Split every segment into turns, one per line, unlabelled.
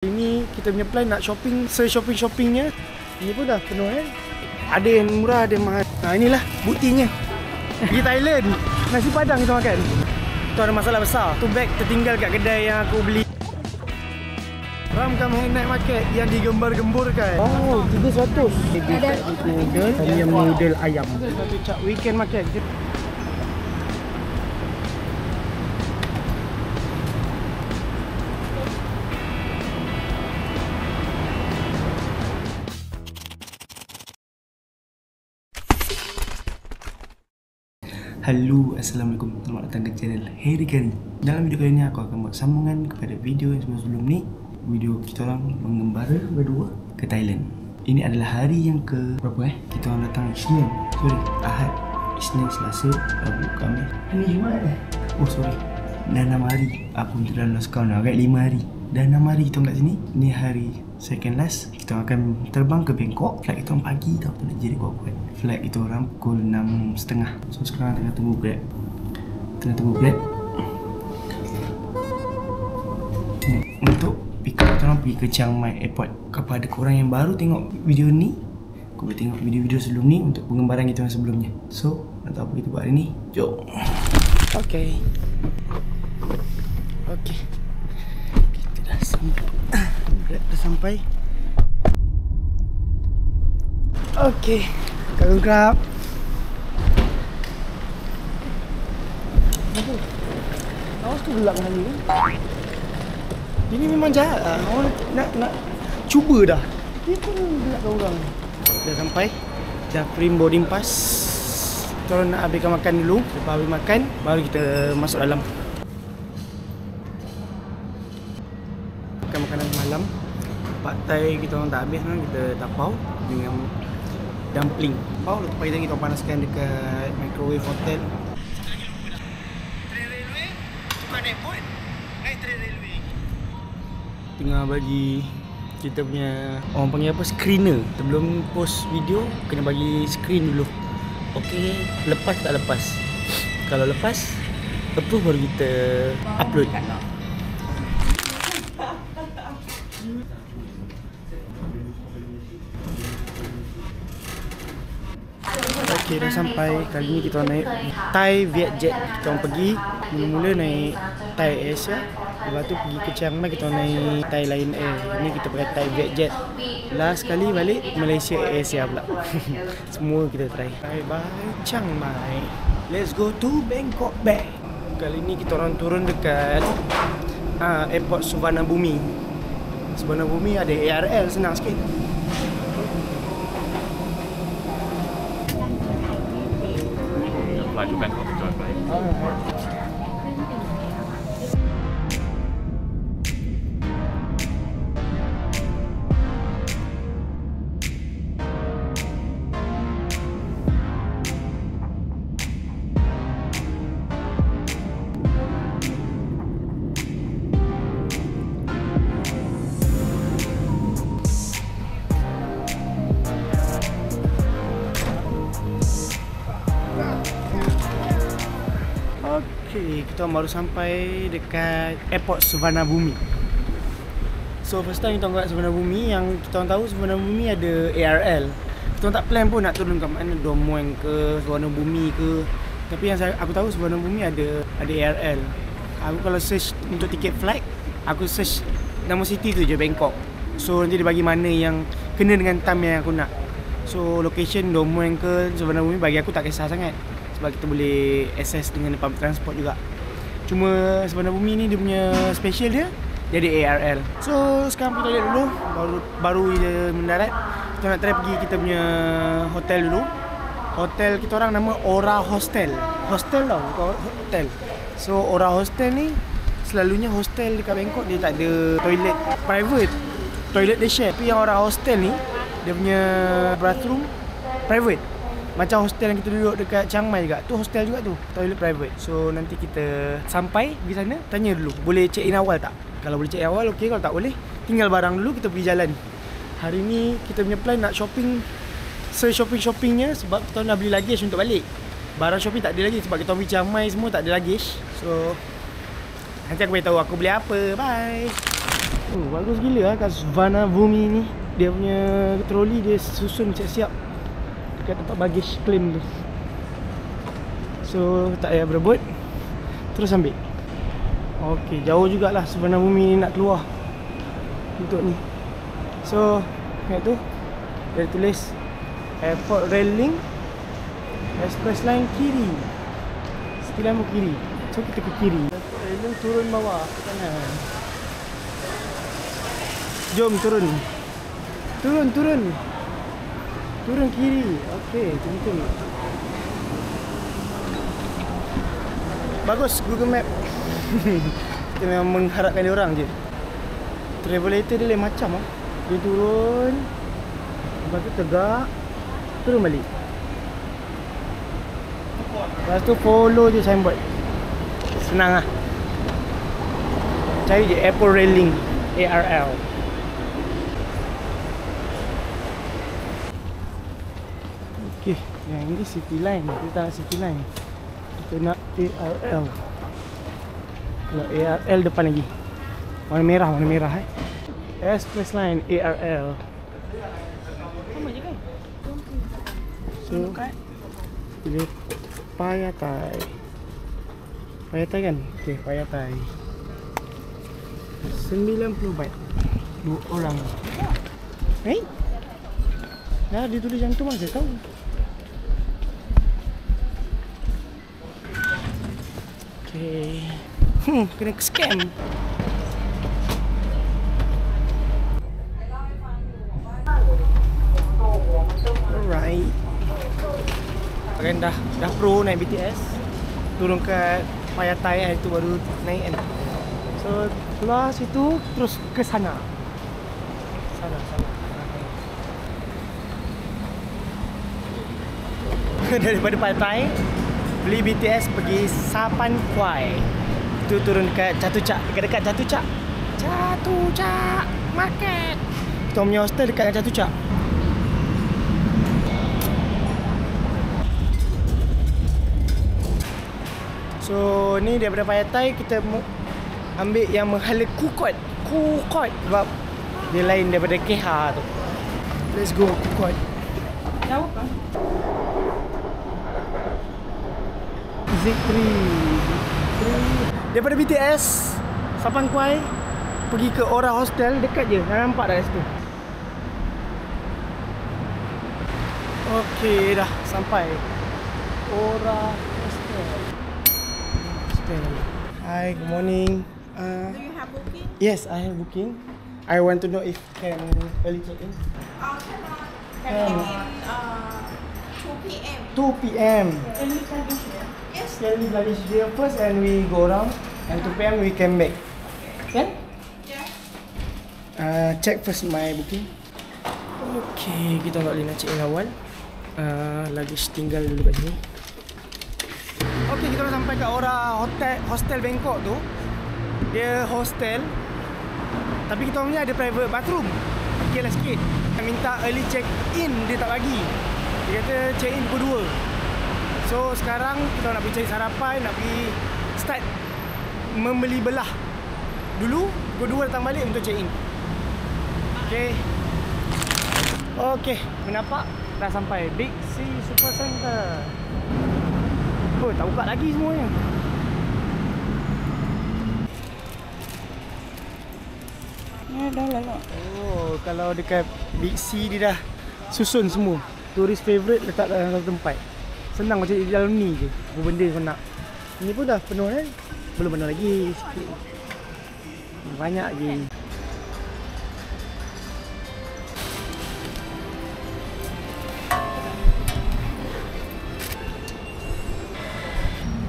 Ini kita punya plan nak shopping, shoppingnya. Ini pun dah penuh kan. Ada yang murah, ada yang mahal. Nah inilah buktinya. Di Thailand, nasi padang kita makan. Tu ada masalah besar. Tu beg tertinggal kat kedai yang aku beli. Ramkam Hand Night Market yang digembar-gemburkan. Oh, 300. Ada noodle, ayam noodle ayam. Satu cak weekend market.
Halo, Assalamualaikum. Selamat datang ke channel Harry Kari. Dalam video kali ini aku akan buat sambungan kepada video yang sebelum ni. Video kita orang mengembara berdua ke Thailand. Ini adalah hari yang ke berapa Kita orang datang Ahad, Isnin, Selasa, Rabu, Khamis. Ini Jumaat Oh sorry. Dah 6 hari. Aku tidak lost count dah. Agak 5 hari. Dah 6 hari kita orang kat sini. Ni hari second last. Kita akan terbang ke Bangkok. Flight kita orang pagi tau. Tak nak jadi kuat-kuat. Flight kita orang pukul 6.30. So sekarang tengah tunggu Grab. Untuk pick up kita orang pergi ke Chiang Mai Airport. Kepada korang yang baru tengok video ni, kau boleh tengok video-video sebelum ni untuk pengembaraan kita yang sebelumnya. So nak tahu apa kita buat hari ni? Jom.
Okay. Kita dah sampai. Grab dah sampai. Okay. Kalau Grab. Apa? Awas tu gelap macam ni. Ini memang jahat lah. Orang nak cuba dah. Dia pun gelap orang. Dah sampai. Dah print boarding pass. Kita orang nak habiskan makan dulu. Lepas habis makan, baru kita masuk dalam. Makan makanan malam. Pad Thai kita orang tak habis kan. Kita tapau dengan dumpling. Tapau lepas pagi tadi kita panaskan dekat microwave hotel. Train railway, bukan airport. Naik train railway. Tengah bagi kita punya, orang panggil apa, screener. Sebelum post video kena bagi screen dulu. Okey, lepas tak lepas. Kalau lepas, approve baru kita upload. Okay, dah sampai. Kali ni kita naik Thai Vietjet. Kita orang pergi mula-mula naik Thai Asia. Lepas tu pergi ke Chiang Mai, kita naik Thai Lion Air. Ni kita pakai Thai Vietjet. Last kali balik Malaysia Asia pula. Semua kita try. Bye bye Chiang Mai. Let's go to Bangkok back. Kali ni kita orang turun dekat airport Suvarnabhumi. Suvarnabhumi ada ARL, senang sikit.
Fly to Bangkok to join flight.
Okay, kita baru sampai dekat airport Suvarnabhumi. So first time kita orang kat Suvarnabhumi. Yang kita orang tahu Suvarnabhumi ada ARL. Kita orang tak plan pun nak turun kat mana, Don Mueang ke Suvarnabhumi ke. Tapi yang aku tahu Suvarnabhumi ada ARL. Aku kalau search untuk tiket flight, aku search nama city tu je, Bangkok. So nanti dia bagi mana yang kena dengan time yang aku nak. So location Don Mueang ke Suvarnabhumi bagi aku tak kisah sangat. Sebab kita boleh access dengan public transport juga. Cuma Suvarnabhumi ni dia punya special dia ada ARL. So sekarang pergi toilet dulu. Baru je mendarat. Kita nak try pergi kita punya hotel dulu. Hotel kita orang nama Aura Hostel. Hostel tau, bukan hotel. So Aura Hostel ni selalunya hostel dekat Bangkok dia tak ada toilet private. Toilet dia share. Tapi yang Aura Hostel ni dia punya bathroom private. Macam hostel yang kita duduk dekat Chiang Mai juga. Tu hostel juga tu, toilet private. So nanti kita sampai pergi sana, tanya dulu boleh check in awal tak. Kalau boleh check in awal okey, kalau tak boleh tinggal barang dulu, kita pergi jalan. Hari ni kita punya plan nak shopping, shoppingnya. Sebab kita nak beli luggage untuk balik. Barang shopping tak ada lagi sebab kita pergi Chiang Mai semua tak ada luggage. So nanti aku beritahu aku beli apa. Bye. Oh, bagus gila lah kat Savannah Bumi ni. Dia punya troli dia susun siap-siap dekat tempat baggage claim tu. So tak payah berebut, terus ambil. Okey, jauh jugalah Savannah Bumi ni nak keluar untuk ni. So kat tu dia tulis Airport Rail Link Express Line kiri, Sekilan mau kiri. So kita ke kiri. Airport Rail Link turun bawah ke kanan. Jom turun. Turun kiri. Okey, tunggu. Bagus Google Map. Kita memang mengharapkan dia orang je. Travelator dia lain macam ah. Dia turun, lepas tu tegak, turun balik. Lepas tu follow je signboard. Senang lah. Cari je Airport Rail Link, ARL. Okey, yang ini City Line. Kita tak nak City Line, kita nak ARL. Kalau ARL depan lagi, warna merah Express Line ARL.
Sama je kan?
So pilih Payatai kan? Okay, Payatai 90 baht 2 orang. Dah dia tulis yang tu mana saya tahu. Okay. Kena scam. Alright. Kan dah pro naik BTS. Turun kat Payatai itu baru naik kan. So keluar situ terus ke sana. Sana. Daripada Payatai beli BTS pergi Sapan Kuai. Itu turun dekat Chatuchak, dekat Chatuchak. Chatuchak Market. Kita punya hostel dekat Chatuchak. So ni daripada Payatai kita ambil yang menghala Kukot sebab dia lain daripada KH tu. Let's go Kukot.
Jauh kan?
Z3 daripada BTS Sapan Kuai pergi ke Ora Hostel, dekat je, dah nampak dah kat situ. Okey, dah sampai Ora Hostel. Hi, good morning.
Do you have booking?
Yes, I have booking. I want to know if can early check in.
Cannot. Can in 2 p.m.
2 p.m.
Can we luggage here? Yes.
Can we luggage here first and we go around, and 2 p.m. we came back. Can?
Yeah.
Check first my booking. Okay, kita tak boleh nak check in awal. Luggage tinggal dulu kat sini. Okay, kita dah sampai kat Ora Hostel Bangkok tu. Dia hostel, tapi kita punya ada private bathroom. Okay lah sikit. Kita minta early check in, dia tak bagi. Dia kata check in pukul 2. So sekarang kita nak pergi cari sarapan, nak pergi start membeli belah dulu. Pukul 2 datang balik untuk check in. Okay. Okay, menampak dah sampai Big C Super Center. Oh, tak buka lagi semuanya.
Dah lah.
Oh, kalau dekat Big C dia dah susun semua. Tourist favourite letak dalam satu tempat. Senang macam di dalam ni je. Apa benda kau nak. Ini pun dah penuh kan? Belum penuh lagi. Sikit. Banyak lagi.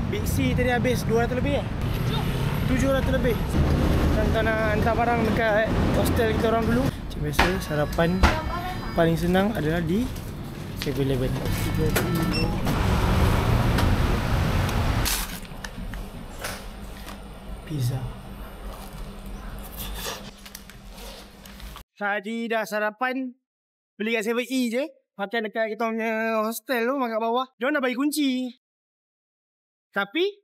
Big C tadi habis 200 lebih eh? 700 lebih. Dan kita nak hantar barang dekat hostel kita orang dulu. Macam biasa, sarapan paling senang adalah di 7-Eleven. Pizza. Tadi dah sarapan, beli kat 7E je. Makan dekat kita punya hostel tu, makan kat bawah. Diorang dah bagi kunci, tapi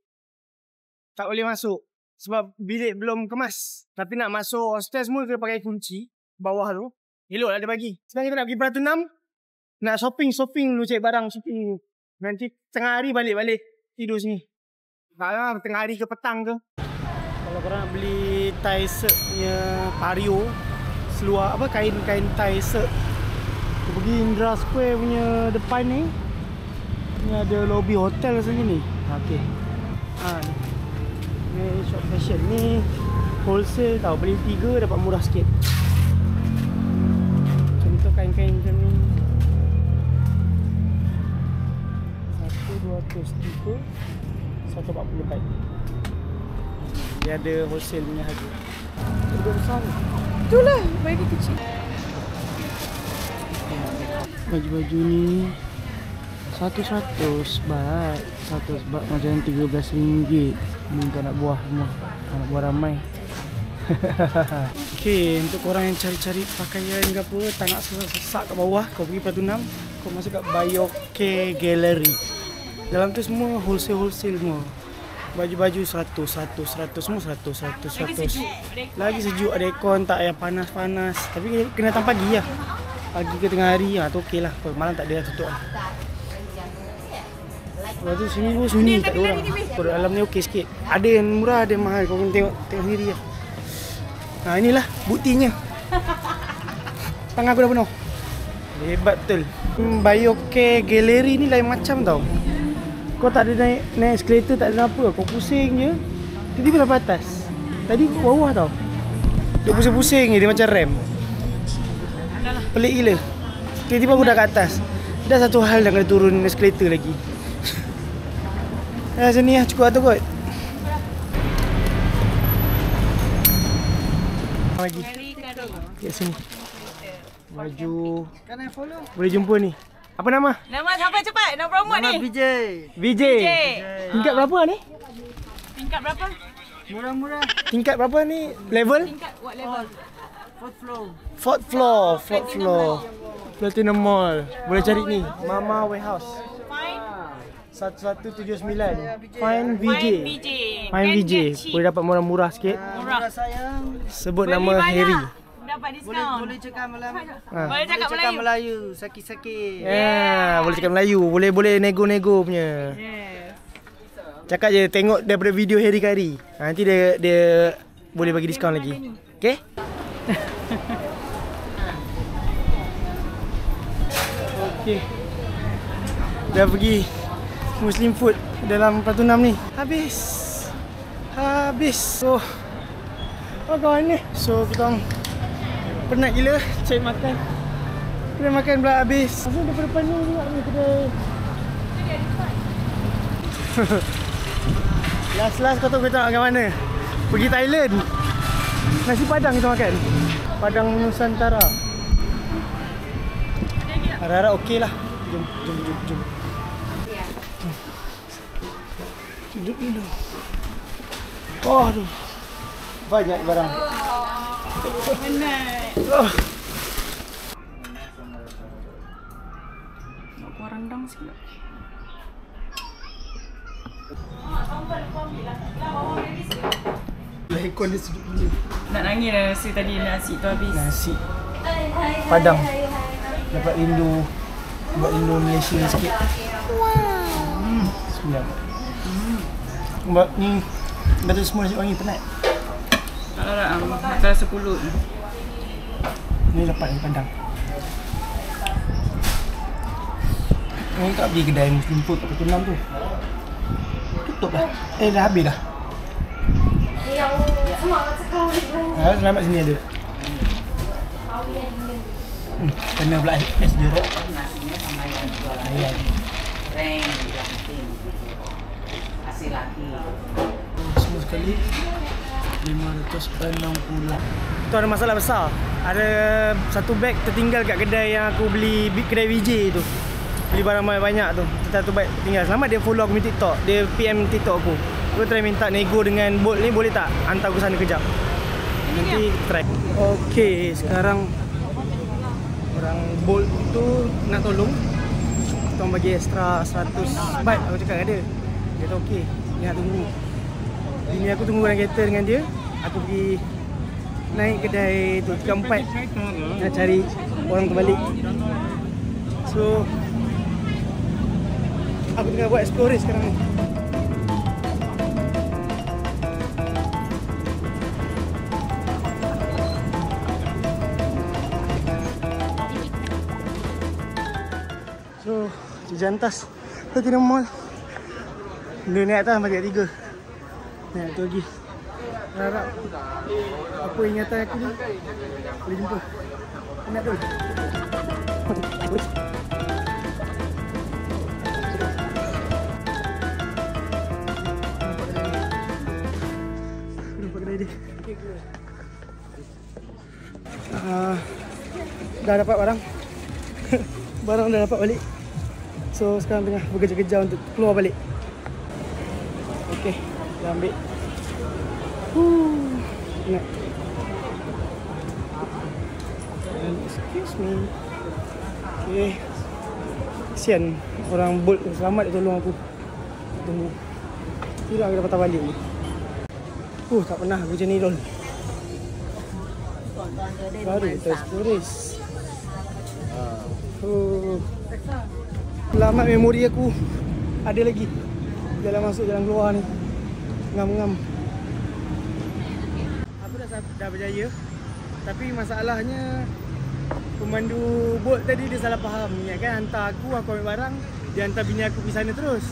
tak boleh masuk. Sebab bilik belum kemas. Tapi nak masuk hostel semua kena pakai kunci bawah tu. Elok lah dia bagi. Sekarang kita nak pergi Pratunam. Nak shopping dulu, cek barang shopping. Nanti tengah hari balik tidur sini. Tak tengah hari ke petang ke. Kalau korang nak beli Thai Sek punya pario, seluar apa kain-kain Thai Sek, pergi Indra Square punya depan ni. Ni ada lobby hotel rasanya ni. Okey. Ni shop fashion ni wholesale tau, beli 3 dapat murah sikit. Contoh kain-kain macam ni 1,200 144. Dia ada wholesale punya harga. Dia besar ni.
Itulah, bagi kecil.
Baju-baju ni 100 baht. 100 baht macam RM13. Ni kau nak buah semua. Nak buah ramai. Okay, untuk korang yang cari-cari pakaian ke apa, tak nak sesak kat bawah, kau pergi Pratunam, kau masuk kat Bayoke Gallery. Dalam tu semua wholesale semua. Baju-baju 100 semua 100. Lagi sejuk, ada aircon, tak yang panas-panas. Tapi kena datang pagi lah. Pagi ke tengah hari tu okey lah. Malam tak ada tutup lah. Lepas tu sini pun sunyi, tak ada orang. Kalau dalam ni okey sikit. Ada yang murah, ada yang mahal. Kau kena tengok sendiri lah. Inilah buktinya. Tangan aku dah penuh. Hebat betul. Bayoke Gallery ni lain macam tau. Kau tak ada naik eskalator, tak ada apa. Kau pusing je, tiba-tiba sampai atas. Tadi kau bawah tau. Dia pusing-pusing je, dia macam rem. Pelik gila. Tiba-tiba aku dah kat atas. Dah satu hal dah kena turun eskalator lagi. Sini lah, cukup tu kot. Lagi. Kat sini. Baju. Boleh jumpa ni. Apa nama?
Nama siapa cepat? Nak promote ni.
VJ. Tingkat berapa ni?
Tingkat berapa?
Murah-murah.
Tingkat berapa ni? Level?
Tingkat what level?
Fourth floor.
Fourth floor. Platinum Mall. Boleh cari ni. Mama Warehouse.
Fine.
1179. Fine VJ.
Fine VJ.
Boleh dapat murah-murah sikit.
Murah.
Sayang.
Sebut
Beli
nama
banyak,
Harry.
dapat diskaun.
Boleh cakap malam.
Boleh cakap Melayu.
Melayu. Sakit-sakit.
Boleh cakap Melayu. Boleh nego-nego punya.
Yes.
Cakap je tengok daripada video Harry Kari. Nanti dia boleh bagi diskaun lagi. Okay? Okay. Dah pergi Muslim food dalam Pratunam ni. Habis. So kawan ni. So kita orang penat gila cari makan. Kedai makan pula habis. Asal daripada depan ni juga ni kedai. Last kau tahu kita nak makan mana? Pergi Thailand. Nasi padang kita makan. Padang Nusantara. Harap-harap okey lah. Jom. Duduk dulu. Aduh. Banyak barang.
Penat. Nak kuah rendang sikit.
Aircon dia sejuk gila.
Nak nangis dah rasa tadi nasi tu habis.
Nasi padang. Dapat rindu Malaysia sikit. Bismillah. Mbak ni betul semua nasi wangi penat.
Tak larat tak rasa pulut.
Ni dapat ni padang. Ni tak pergi kedai Muslim food kat Pratunam tu. Tutup dah. Dah habis dah. Selamat sini ada. Kena pula es jeruk. Ayam.
Hasil lagi.
Semua sekali 560. Tu ada masalah besar. Ada satu beg tertinggal kat kedai yang aku beli, kedai VJ tu. Beli barang banyak tu. Satu beg tertinggal. Selamat dia follow aku di TikTok. Dia PM TikTok aku. Aku try minta nego dengan Bolt ni, boleh tak hantar aku sana kejap. Nanti try. Okey, sekarang orang Bolt tu nak tolong. Kita orang bagi extra 100 baht. Aku cakap dengan dia. Dia kata okey, dia nak tunggu. Bini aku tunggu dalam kereta dengan dia. Aku pergi naik kedai tu, tukang 4 nak cari orang terbalik. So aku tengah buat explore sekarang ni. So jantas Platinum Mall. Dia naik atas sampai tingkat 3. Naik tu lagi. Harap apa ingatan aku ni boleh jumpa. Nak tu. Nampak kedai dia. Dah dapat barang. Barang dah dapat balik. So sekarang tengah berkejar-kejar untuk keluar balik. Okey, dah ambil. Nak. Excuse me. Okay. Kesian orang Bolt selamat dia tolong aku. Tunggu. Tidak aku dah patah balik ni. Tak pernah aku macam ni dol. Baru test turis. Selamat memori aku. Ada lagi. Jalan masuk jalan keluar ni. Ngam-ngam. Dah berjaya. Tapi masalahnya pemandu bot tadi dia salah faham ni kan, hantar aku ambil barang, dia hantar bini aku pergi sana terus.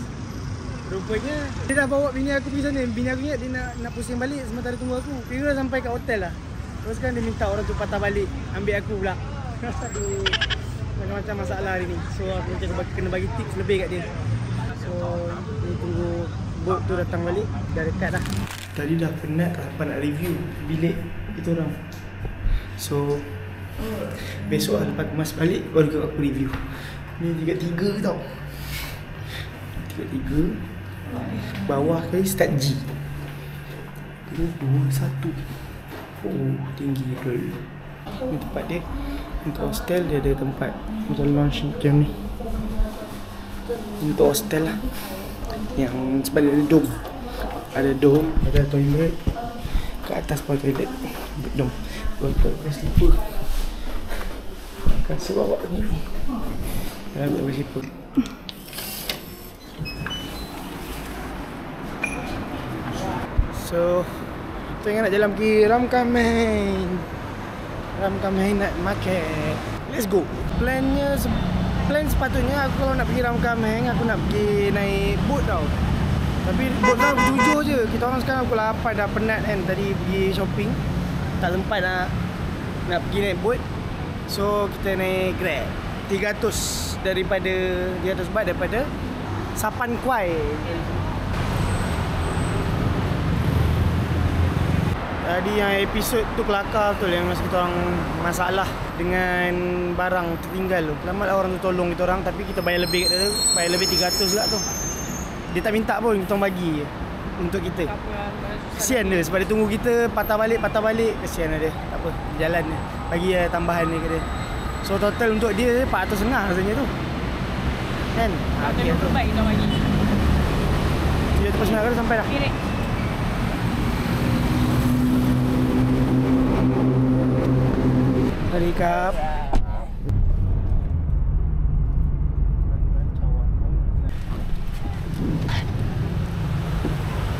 Rupanya dia dah bawa bini aku pergi sana. Bini aku ingat dia nak pusing balik sementara tunggu aku. Kira sampai kat hotel lah. Terus kan dia minta orang tu patah balik, ambil aku pula. Aduh, macam-macam masalah hari ni. So aku macam kena bagi tips lebih kat dia. So ni tunggu bot tu datang balik. Dah dekat dah. Tadi dah penat apa nak review bilik itu orang. So besok lepas kemas balik baru aku review. Ni tingkat 3 tau. Tingkat 3. Bawah kali start G. 2, 1. Oh, tinggi betul. Ni tempat dia. Untuk hostel dia ada tempat untuk lounge macam ni. Untuk hostel lah. Yang sebab dia ada dome. Ada dome, ada toilet. Kat atas pun toilet. Dome. Untuk slipper. Kasih bawa ni. Dah ambil slipper. So tengah nak jalan pergi Ramkhamhaeng. Ramkhamhaeng Night Market. Let's go. Plan sepatutnya aku kalau nak pergi Ramkhamhaeng aku nak pergi naik boat tau. Tapi boat tau jujur je. Kita orang sekarang pukul 8 dah penat kan. Tadi pergi shopping. Tak sempat nak pergi naik boat. So kita naik Grab 300 baht daripada Sapan Kuai. Tadi yang episod tu kelakar betul yang masa kita orang masalah dengan barang tertinggal tu. Selamatlah orang tu tolong kita orang tapi kita bayar lebih kat dia, bayar lebih 300 juga tu. Dia tak minta pun, kita orang bagi untuk kita. Kesian dia sebab dia tunggu kita patah balik. Kesian dia. Tak apa, jalan dia. Bagi tambahan ni ke dia. So total untuk dia 450 rasanya tu. Kan?
Okey tu. Baik kita bagi.
Dia tu pasal nak sampai dah.
Kiri.
Recap.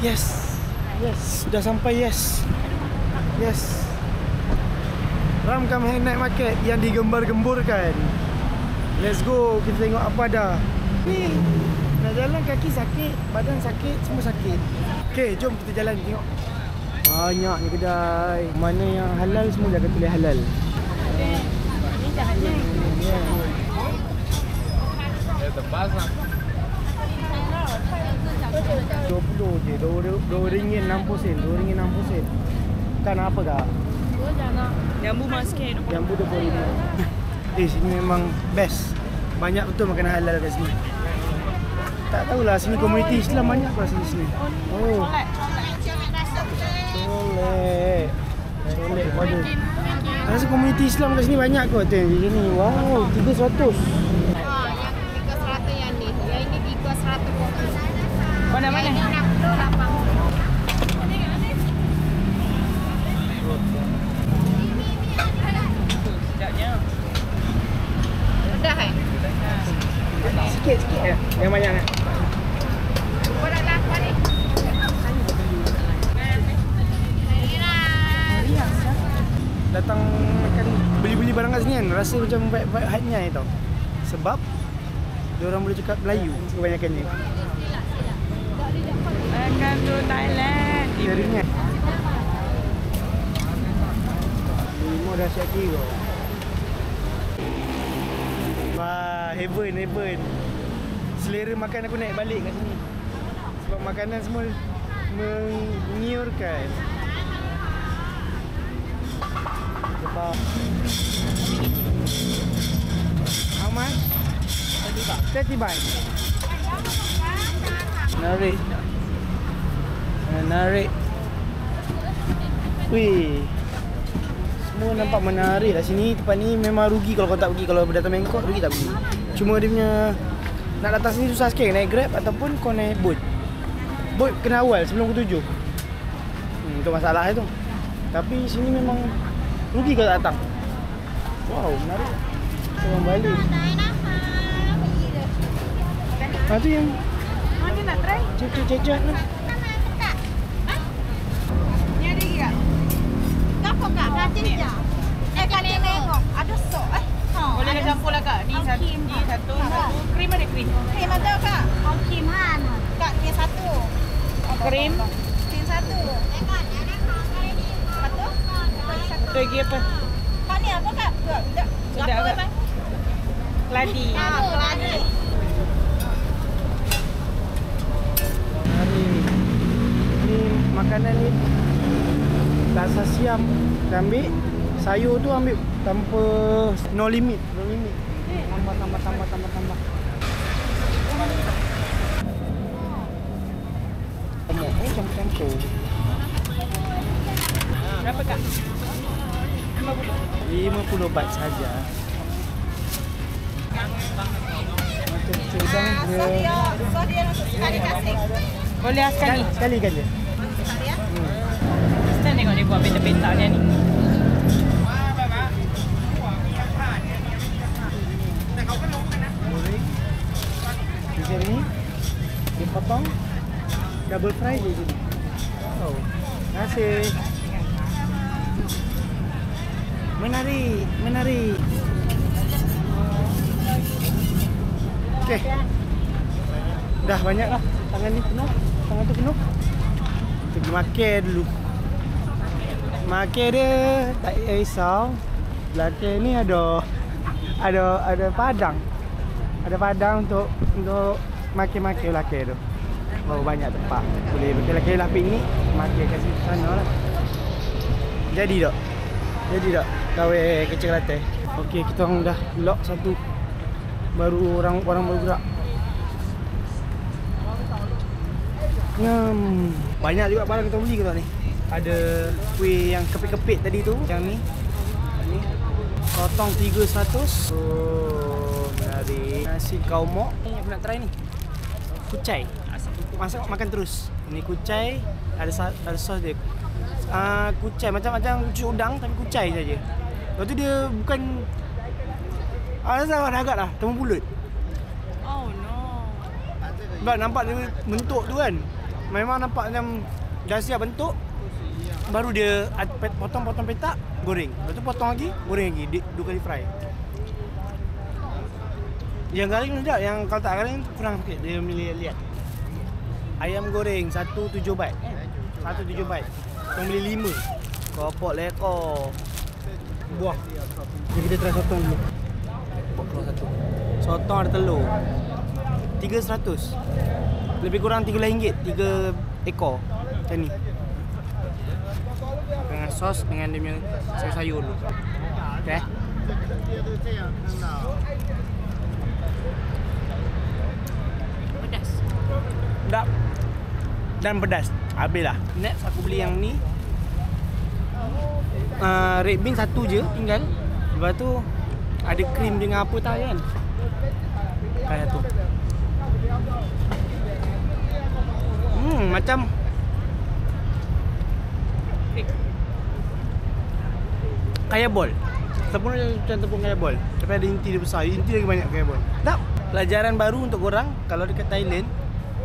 Yes. Sudah sampai. Yes. Ramkhamhaeng Night Market yang digembar-gemburkan. Let's go. Kita tengok apa dah. Ni nak jalan kaki sakit, badan sakit, semua sakit. Okay, jom kita jalan tengok. Banyak ni kedai. Mana yang halal semua dia akan tulis halal.
Ni jahatnya.
Tebas lah. 20 je, RM2.60. RM2.60. Kan apa kak?
Jambu masket.
Jambu RM25. Sini memang best. Banyak betul makanan halal kat sini. Tak tahulah sini komuniti Islam banyak apa sini. Oh. Soleh. Waduh. Rasa komuniti Islam kat sini banyak kot tu. Di sini. Wow, 300.
Yang 300 yang ni. Yang ini 300.
Mana?
Yang ini 60 80.
Sikit-sikit ya. Yang banyak nak. Datang makan beli-beli barang kat sini kan rasa macam vibe hype-nya tau. Sebab dia orang boleh cakap Melayu kebanyakannya.
Welcome to Thailand.
Dia ringan. Lima dah siap kira. Wah, heaven. Selera makan aku naik balik kat sini. Sebab makanan semua mengiurkan. Sebab how much? 30 baht. Menarik. Wih. Semua nampak menarik lah sini. Tempat ni memang rugi kalau kau tak pergi. Kalau datang Bangkok rugi tak pergi. Cuma dia punya nak datang sini susah sikit. Naik Grab ataupun kau naik boat. Boat kena awal sebelum pukul 7. Itu masalah tu. Tapi sini memang rugi kalau tak datang. Wow, menarik. Kita balik. Tu yang
Mana nak try?
cecet-cecet tu.
Ni ada lagi tak?
Kapok kak, kancing je. Kancing tengok. Ada sok
Boleh kau campur lah kak. Ni satu. Krim ada krim.
Krim ada kak? Oh, krim han. Kak, ni satu.
Krim.
Krim satu. Satu?
Satu lagi apa?
Kak ni apa kak? Sudah.
Sudah kak. Keladi.
Keladi.
Ni makanan ni rasa siam kita ambil. Sayur tu ambil tanpa no limit. Tambah. Campur.
Berapa kak?
50 baht saja. Macam sedang dia
So dia untuk sekali kasih.
Boleh sekali.
sekali kan dia.
Sekali ya.
Kita tengok dia buat petak-petak dia ni.
Macam ni dia potong double fry je sini. Oh, terima kasih. Menarik. Okey. Dah banyak lah. Tangan ni penuh. Tangan tu penuh. Kita pergi makan dulu. Makan dia tak risau. Belakang ni ada padang. Ada padang untuk makan-makan belakang tu. Oh, banyak tempat. Boleh belakang piknik, makan kat situ sana lah. Jadi tak? Kawin kecil latte. Okey, kita orang dah lock satu. Baru orang baru gerak. Banyak juga barang kita beli ke tak ni? Ada kuih yang kepit-kepit tadi tu, yang ni. Ni. Potong 300. Oh, menarik. Nasi kaumok. Ni aku nak try ni. Kucai. Makan terus. Ni kucai, ada sos dia. Kucai macam kucai udang tapi kucai saja. Lepas tu dia bukan salah agak lah, temu bulut.
Oh no.
Sebab nampak dia bentuk tu kan. Memang nampak macam dah siap bentuk. Baru dia potong-potong petak, goreng. Lepas tu potong lagi, goreng lagi. Dua kali fry. Yang garing sedap, yang kalau tak garing kurang sikit. Dia lihat. Ayam goreng 1.7 baht. 1.7 baht. Kau beli 5. Kopok lekor. Buah. Jadi kita try sotong dulu. Kopok keluar satu. Sotong ada telur. 300. Lebih kurang RM3, 3 ekor. Macam ni. Dengan sos, dengan dia punya sayur-sayur dulu. Okay.
Pedas.
Sedap. Dan pedas. Habislah. Next aku beli yang ni. Red bean satu je tinggal. Lepas tu ada krim dengan apa tak kan. Kayak tu. Macam kaya bol. Ataupun macam tepung kaya bol. Tapi ada inti dia besar. Inti lagi banyak kaya bol. Tak. Pelajaran baru untuk korang. Kalau dekat Thailand,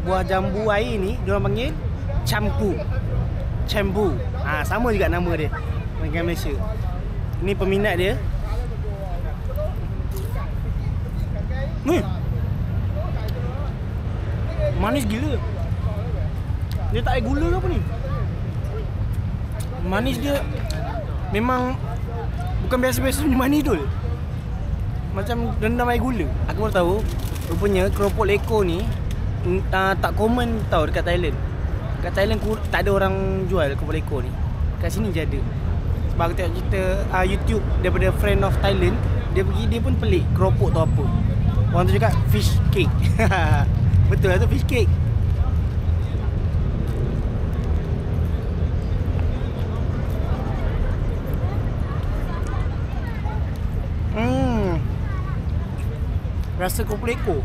buah jambu air ni diorang panggil campu. Campu. Sama juga nama dia dengan Malaysia. Ini peminat dia. Ni. Manis gila. Dia tak ada gula ke apa ni? Manis dia memang bukan biasa-biasa punya manis tu. Macam rendam air gula. Aku baru tahu rupanya keropok leko ni tak common tau dekat Thailand. Dekat Thailand tak ada orang jual keropok leko ni. Kat sini je ada. Sebab aku tengok cerita YouTube daripada friend of Thailand, dia pun pelik keropok tu apa. Orang tu cakap fish cake. Betul lah tu, fish cake. Rasa keropok leko.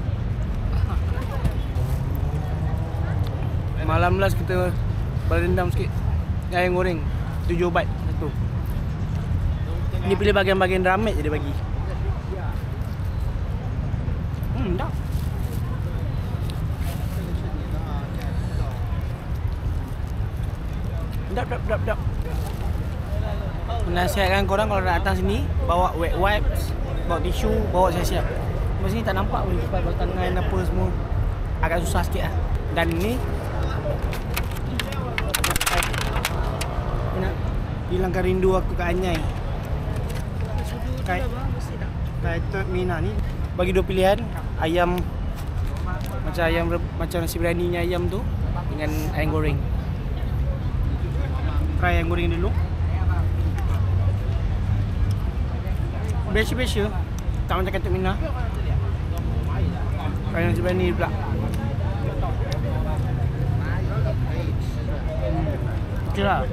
Malam last kita berendam sikit ayam goreng 7 baht satu. Ni pilih bahagian-bahagian ramet je dia bagi. Tak. Sedap. Menasihatkan korang kalau nak datang sini, bawa wet wipes, bawa tisu, bawa siap-siap. Di sini tak nampak pun tempat bawa tangan apa semua. Agak susah sikit lah. Dan ni nak hilangkan rindu aku kat Anyai. Kaitot Mina ni bagi 2 pilihan. Ayam macam nasi biryani ayam tu dengan ayam goreng. Try ayam goreng dulu. Biasa-biasa, tak macam Kaitot Mina. Ayam nasi biryani pula. Okey lah.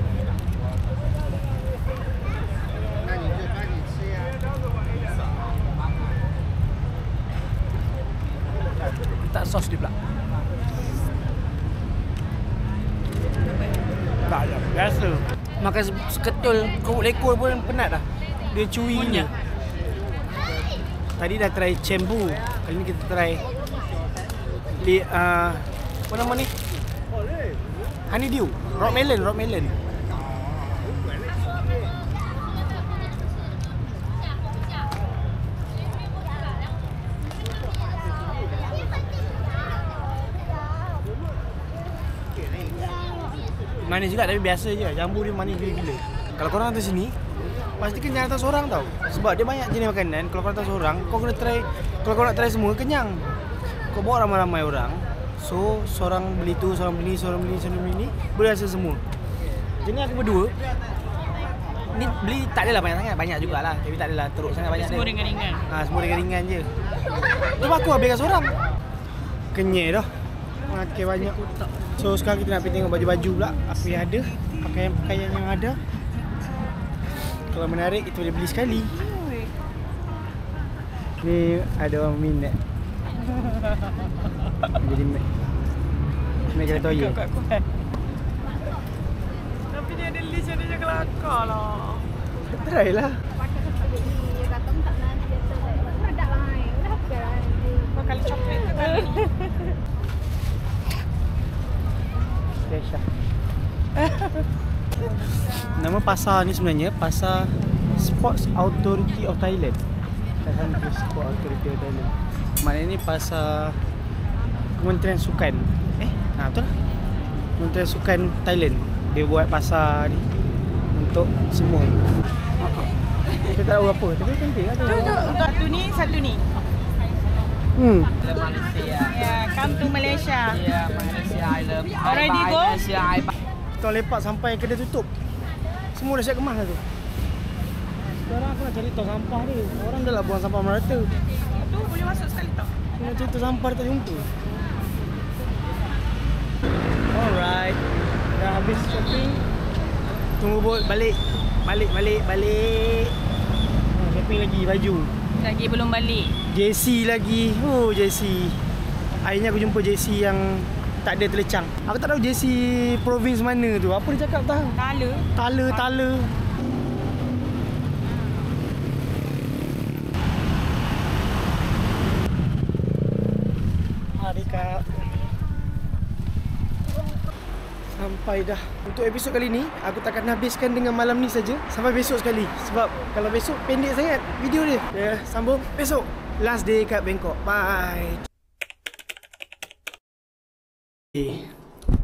Tak sos dia pula. Tak ada. Biasa. Makan seketul keropok leko pun penat dah. Dia chewy ni. Tadi dah try cembu. Kali ni kita try apa nama ni? Honeydew. Rock melon. Manis juga tapi biasa je. Jambu dia manis gila-gila. Kalau korang datang sini, pasti kenyang datang seorang tau. Sebab dia banyak jenis makanan. Kalau korang datang seorang, kau kena try. Kalau kau nak try semua, kenyang. Kau bawa ramai-ramai orang, so seorang beli tu, seorang beli ni, boleh rasa semua. Jadi aku berdua ni beli tak adalah banyak sangat. Banyak jugalah. Tapi tak adalah teruk sangat banyak.
Semua ringan-ringan.
Semua ringan-ringan je. Cuma aku habiskan seorang. Kenyek dah. Makan banyak. So sekarang kita nak pergi tengok baju-baju pula. Apa yang ada, pakaian-pakaian yang ada. Kalau menarik kita boleh beli sekali. Ni ada orang minat. Jadi Mac kena toya.
Tapi dia ada list yang dia kelakar lah.
Try lah.
Kau kali coklat tu kan.
Special. Nama pasar ni sebenarnya Pasar Sports Authority of Thailand. Sport Authority of Thailand. Maknanya ni pasar Kementerian Sukan. Betul lah. Kementerian Sukan Thailand. Dia buat pasar ni untuk semua. Kita tak tahu apa. Tapi cantik lah tu.
Satu ni.
Malaysia.
Yeah, come to Malaysia.
Yeah, Malaysia. I love.
Already go?
Malaysia.
Kita lepak sampai kedai tutup. Semua dah siap kemas dah tu. Sekarang aku nak cari tong sampah dia. Orang dah lah buang sampah merata.
Tu boleh masuk sekali tau.
Aku nak cari tong sampah dia tak jumpa. Alright. Dah habis shopping. Tunggu balik. Shopping lagi baju.
Lagi belum balik.
JC lagi. JC. Akhirnya aku jumpa JC yang tak ada telecang. Aku tak tahu JC province mana tu. Apa dia cakap tahu?
Tala.
Tala. sampai dah. Untuk episod kali ni, aku takkan habiskan dengan malam ni saja. Sampai besok sekali. Sebab kalau besok pendek sangat video dia. Ya, sambung besok. Last day kat Bangkok. Bye.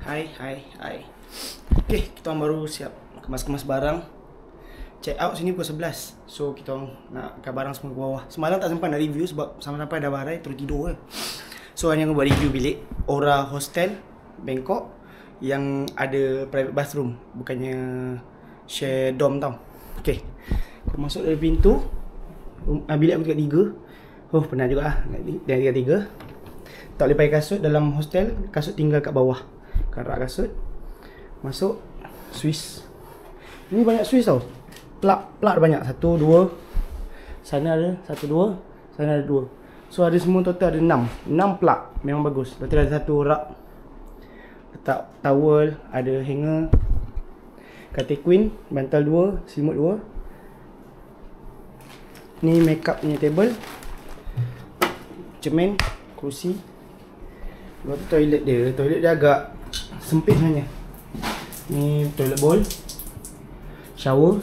Hai. Okay, kita orang baru siap kemas-kemas barang. Check out sini pukul 11. So kita orang nakkan barang semua ke bawah. Semalam tak sempat nak review sebab sampai dah barai terus tidur je. So hari ni aku buat review bilik Aura Hostel Bangkok yang ada private bathroom, bukannya share dorm tau. Okay, aku masuk dari pintu. Bilik aku tingkat 3. Oh penat juga lah tingkat 3. Tak boleh pakai kasut dalam hostel. Kasut tinggal kat bawah. Rak kasut. Masuk. Swiss. Ini banyak Swiss tau. Plug ada banyak. 1, 2. Sana ada 1, 2. Sana ada 2. So ada semua total ada 6 plug. Memang bagus. Lepas tu ada satu rak. Letak towel. Ada hanger. Katil queen. Bantal 2. Selimut 2. Ni makeup punya table. Cermin. Kerusi. Lepas tu toilet dia. Toilet dia agak sempit sebenarnya. Ni toilet bowl. Shower.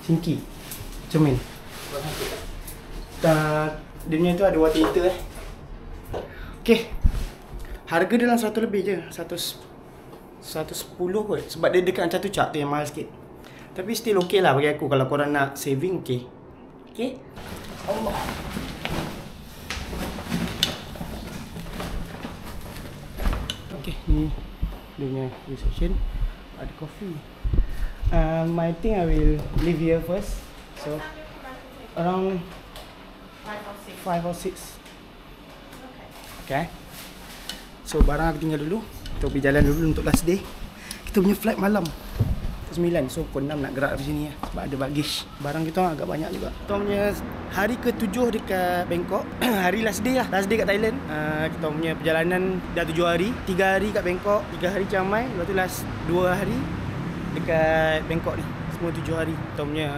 Sinki. Cermin. Dia punya tu ada water heater Okay. Harga dalam 100 lebih je. 110 kot. Sebab dia dekat Chatuchak tu yang mahal sikit. Tapi still okay lah bagi aku. Kalau korang nak saving, okay. Okay. Allah. Okay, ni dia punya reception. Ada coffee. I think I will leave here first. So around 5 or 6. Okay. So barang aku tinggal dulu. Kita pergi jalan dulu untuk last day. Kita punya flight malam 9. So pukul 6 nak gerak dari sini ya. Sebab ada baggage. Barang kita agak banyak juga. Kita punya hari ke-7 dekat Bangkok. Hari last day lah. Last day kat Thailand. Kita punya perjalanan dah 7 hari. 3 hari kat Bangkok, 3 hari Chiang Mai. Lepas tu last 2 hari dekat Bangkok ni. Semua 7 hari. Kita punya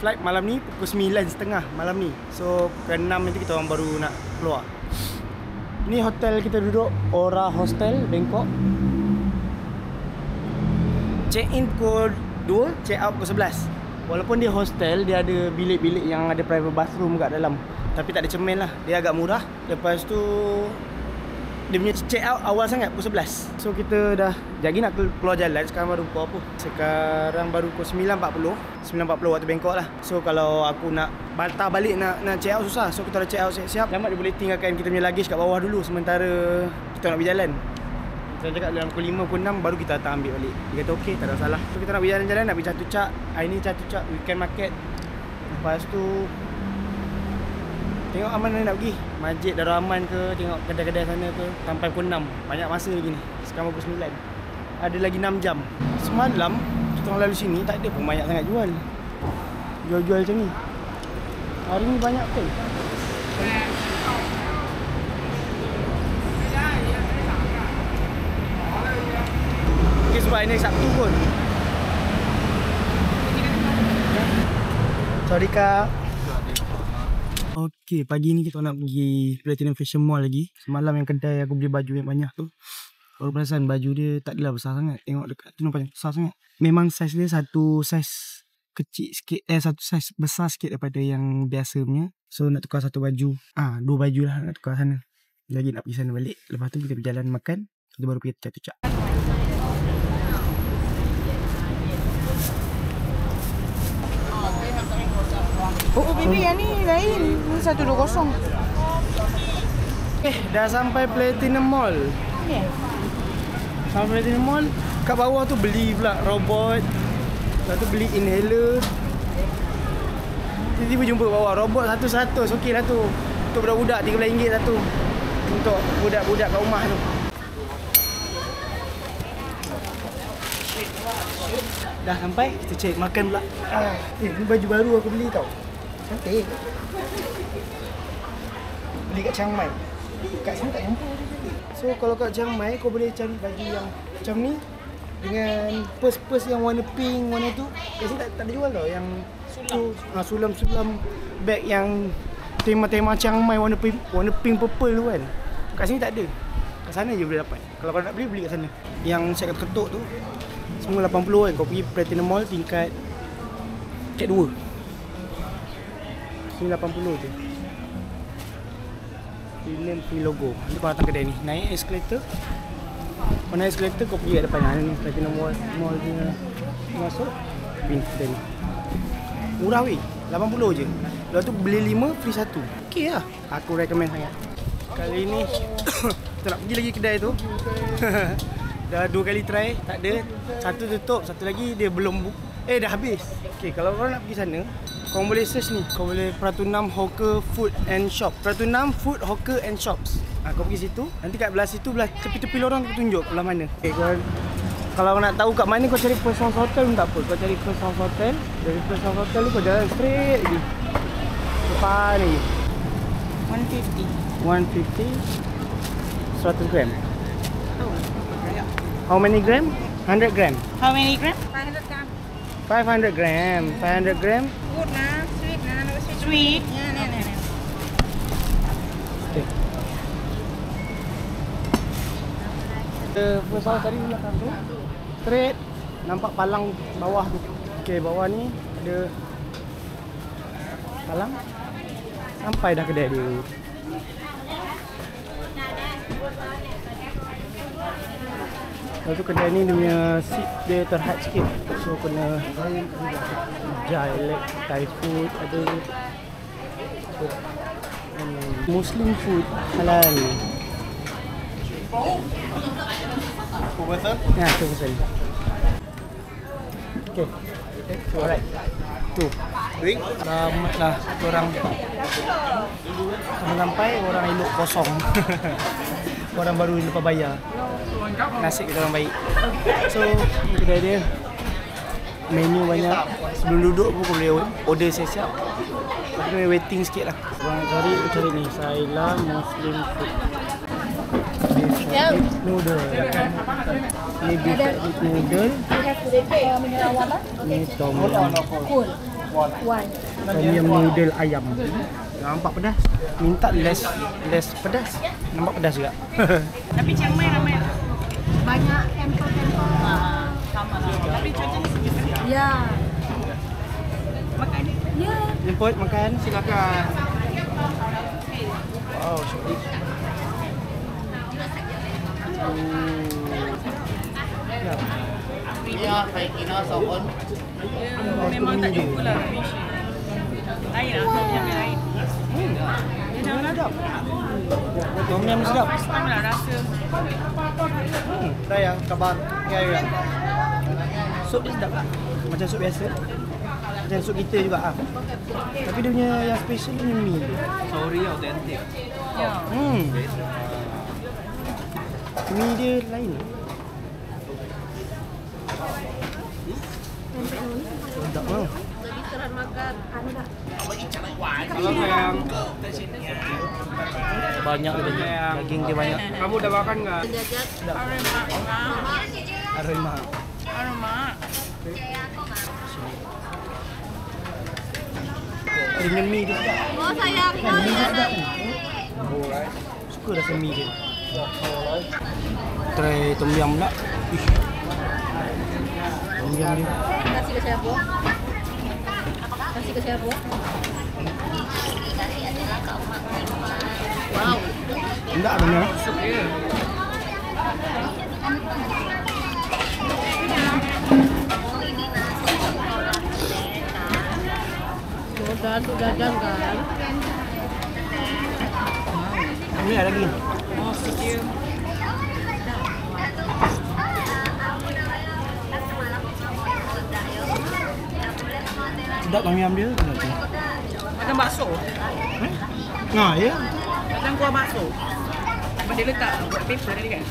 flight malam ni pukul 9.30 malam ni. So pukul 6 nanti kita orang baru nak keluar. Ni hotel kita duduk, Aura Hostel Bangkok. Check in pukul 2, check out pukul 11. Walaupun dia hostel, dia ada bilik-bilik yang ada private bathroom kat dalam. Tapi tak ada cermin lah, dia agak murah. Lepas tu dia punya check out awal sangat pukul 11. So kita dah lagi nak keluar jalan. Sekarang baru pukul apa? Sekarang baru pukul 9.40 waktu Bangkok lah. So kalau aku nak bantah balik nak check out susah. So kita dah check out siap-siap. Selamat dia boleh tinggalkan kita punya luggage kat bawah dulu sementara kita nak pergi jalan. Saya cakap dalam pukul 5, pukul 6 baru kita datang ambil balik. Dia kata okey, tak ada masalah. So kita nak pergi jalan-jalan, nak pergi Chatuchak. Hari ni Chatuchak weekend market. Lepas tu tengok Aman nak pergi Masjid Darul Aman ke, tengok kedai-kedai sana ke. Sampai pukul 6. Banyak masa lagi ni. Sekarang pukul 9. Ada lagi 6 jam. Semalam kita orang lalu sini tak ada pun banyak sangat jual. Jual-jual macam ni. Hari ni banyak betul. Okay, sebab ini Sabtu pun. Sorry Kak. Okay, pagi ni kita nak pergi Platinum Fashion Mall lagi. Semalam yang kedai aku beli baju yang banyak tu, baru perasan baju dia tak adalah besar sangat. Tengok dekat tu nampak besar sangat. Memang saiz dia satu saiz kecil sikit, satu saiz besar sikit daripada yang biasa punya. So nak tukar satu baju, 2 baju lah nak tukar sana. Lagi nak pergi sana balik. Lepas tu kita berjalan makan. Kita baru pergi Chatuchak.
Oh baby, yang ni lain. Ni 120.
Dah sampai Platinum Mall.
Okay.
Sampai Platinum Mall. Kat bawah tu beli pula robot. Lepas tu beli inhaler. Tiba-tiba jumpa kat bawah robot 100. Okey lah tu. Untuk budak-budak RM13 satu. Untuk budak-budak kat rumah tu. Dah sampai, kita cek makan pula. Ni baju baru aku beli tau. Cantik. Beli kat Chiang Mai. Kat sini tak jumpa. So kalau kat Chiang Mai kau boleh cari baju yang macam ni dengan purse yang warna pink, warna tu. Kat sini tak ada jual tau yang sulam bag yang tema-tema Chiang Mai warna pink purple tu kan. Kat sini tak ada. Kat Kat sana je boleh dapat. Kalau kau nak beli kat sana. Yang saya kata ketuk tu semua 80 kan. Kau pergi Platinum Mall tingkat 2. Sini 80 je. Film free logo. Nanti kau datang kedai ni. Naik escalator. Kau naik escalator kau pergi kat depan ni. Platinum Mall dia masuk. Pin kedai ni. Murah weh. 80 je. Lepas tu beli 5 free 1. Okey lah. Aku recommend sangat. Kali ni kita nak pergi lagi kedai tu. Dah 2 kali try, tak ada. Satu tutup, satu lagi dia belum dah habis. Okey, kalau korang nak pergi sana, korang boleh search ni. Kau boleh Pratunam Hawker Food and Shop. Pratunam Food Hawker and Shops. Kau pergi situ. Nanti kat belah situ, belah tepi-tepi lorong aku tunjuk belah mana. Okey, kalau nak tahu kat mana kau cari First House Hotel pun tak apa. Kau cari First House Hotel. Dari First House Hotel tu kau jalan straight lagi. Depan ni. 150 100 gram. How many gram? 100 gram.
How many gram?
500 gram.
500 gram. 500 gram.
Good nah, sweet nah, no sweet.
Sweet.
Ya, ni.
Okay. First house tadi belakang tu. Straight nampak palang bawah tu. Okey, bawah ni ada palang. Sampai dah kedai dia. Lepas tu kedai ni dia punya seat dia terhad sikit. So kena Jailik, Thai food ada. Muslim food halal. Ya, tu pesan. Okay. Alright. Tu. Selamatlah korang. Sampai orang elok kosong. Orang baru lupa bayar. Nasib kita orang baik. So, ni kedai dia. Menu banyak. Sebelum duduk pun kau boleh order siap-siap. Tapi waiting sikit lah. Korang cari ni. Saila Muslim food. Beef noodle. Ni beef noodle. Ni tom yum. Tom yum noodle ayam. Nampak pedas. Minta less pedas. Nampak pedas juga.
Tapi Chiang Mai ramai.
Banyak tempat-tempat.
Sama lah. Tapi cuacanya sejuk.
Ya.
Makan ni.
Ya.
Jemput makan. Silakan. Wow, sedap.
Iya, kayak kina soon.
Memang tak jumpa lah Malaysia. Lain lah, tom yum yang lain.
Dia dah sedap. Tom yum sedap.
First time lah rasa.
Saya kabar. Ya. Sup dia sedap lah. Macam sup biasa. Macam sup kita juga ah. Tapi dia punya yang special ni mi dia.
Sorry, authentic.
Ya.
Mi dia lain. Sedap lah.
Kalau yang
Banyak daging dia banyak.
kamu udah makan nggak?
Aroma. Dengan mi dia sedap.
Oh sayang,
Mi dia sedap ni. Suka rasa mi dia. Try tom yum pula. Tom yum dia.
Kasih ke siapa? Kasih ke siapa? Wow.
Enggak benar.
Sudah kan?
Ini ada lagi.
Oh, sikit.
Sedap tom yum dia.
Macam bakso.
Nah, ya.
Macam kuah bakso. Apa dia letak buat paper tadi kan?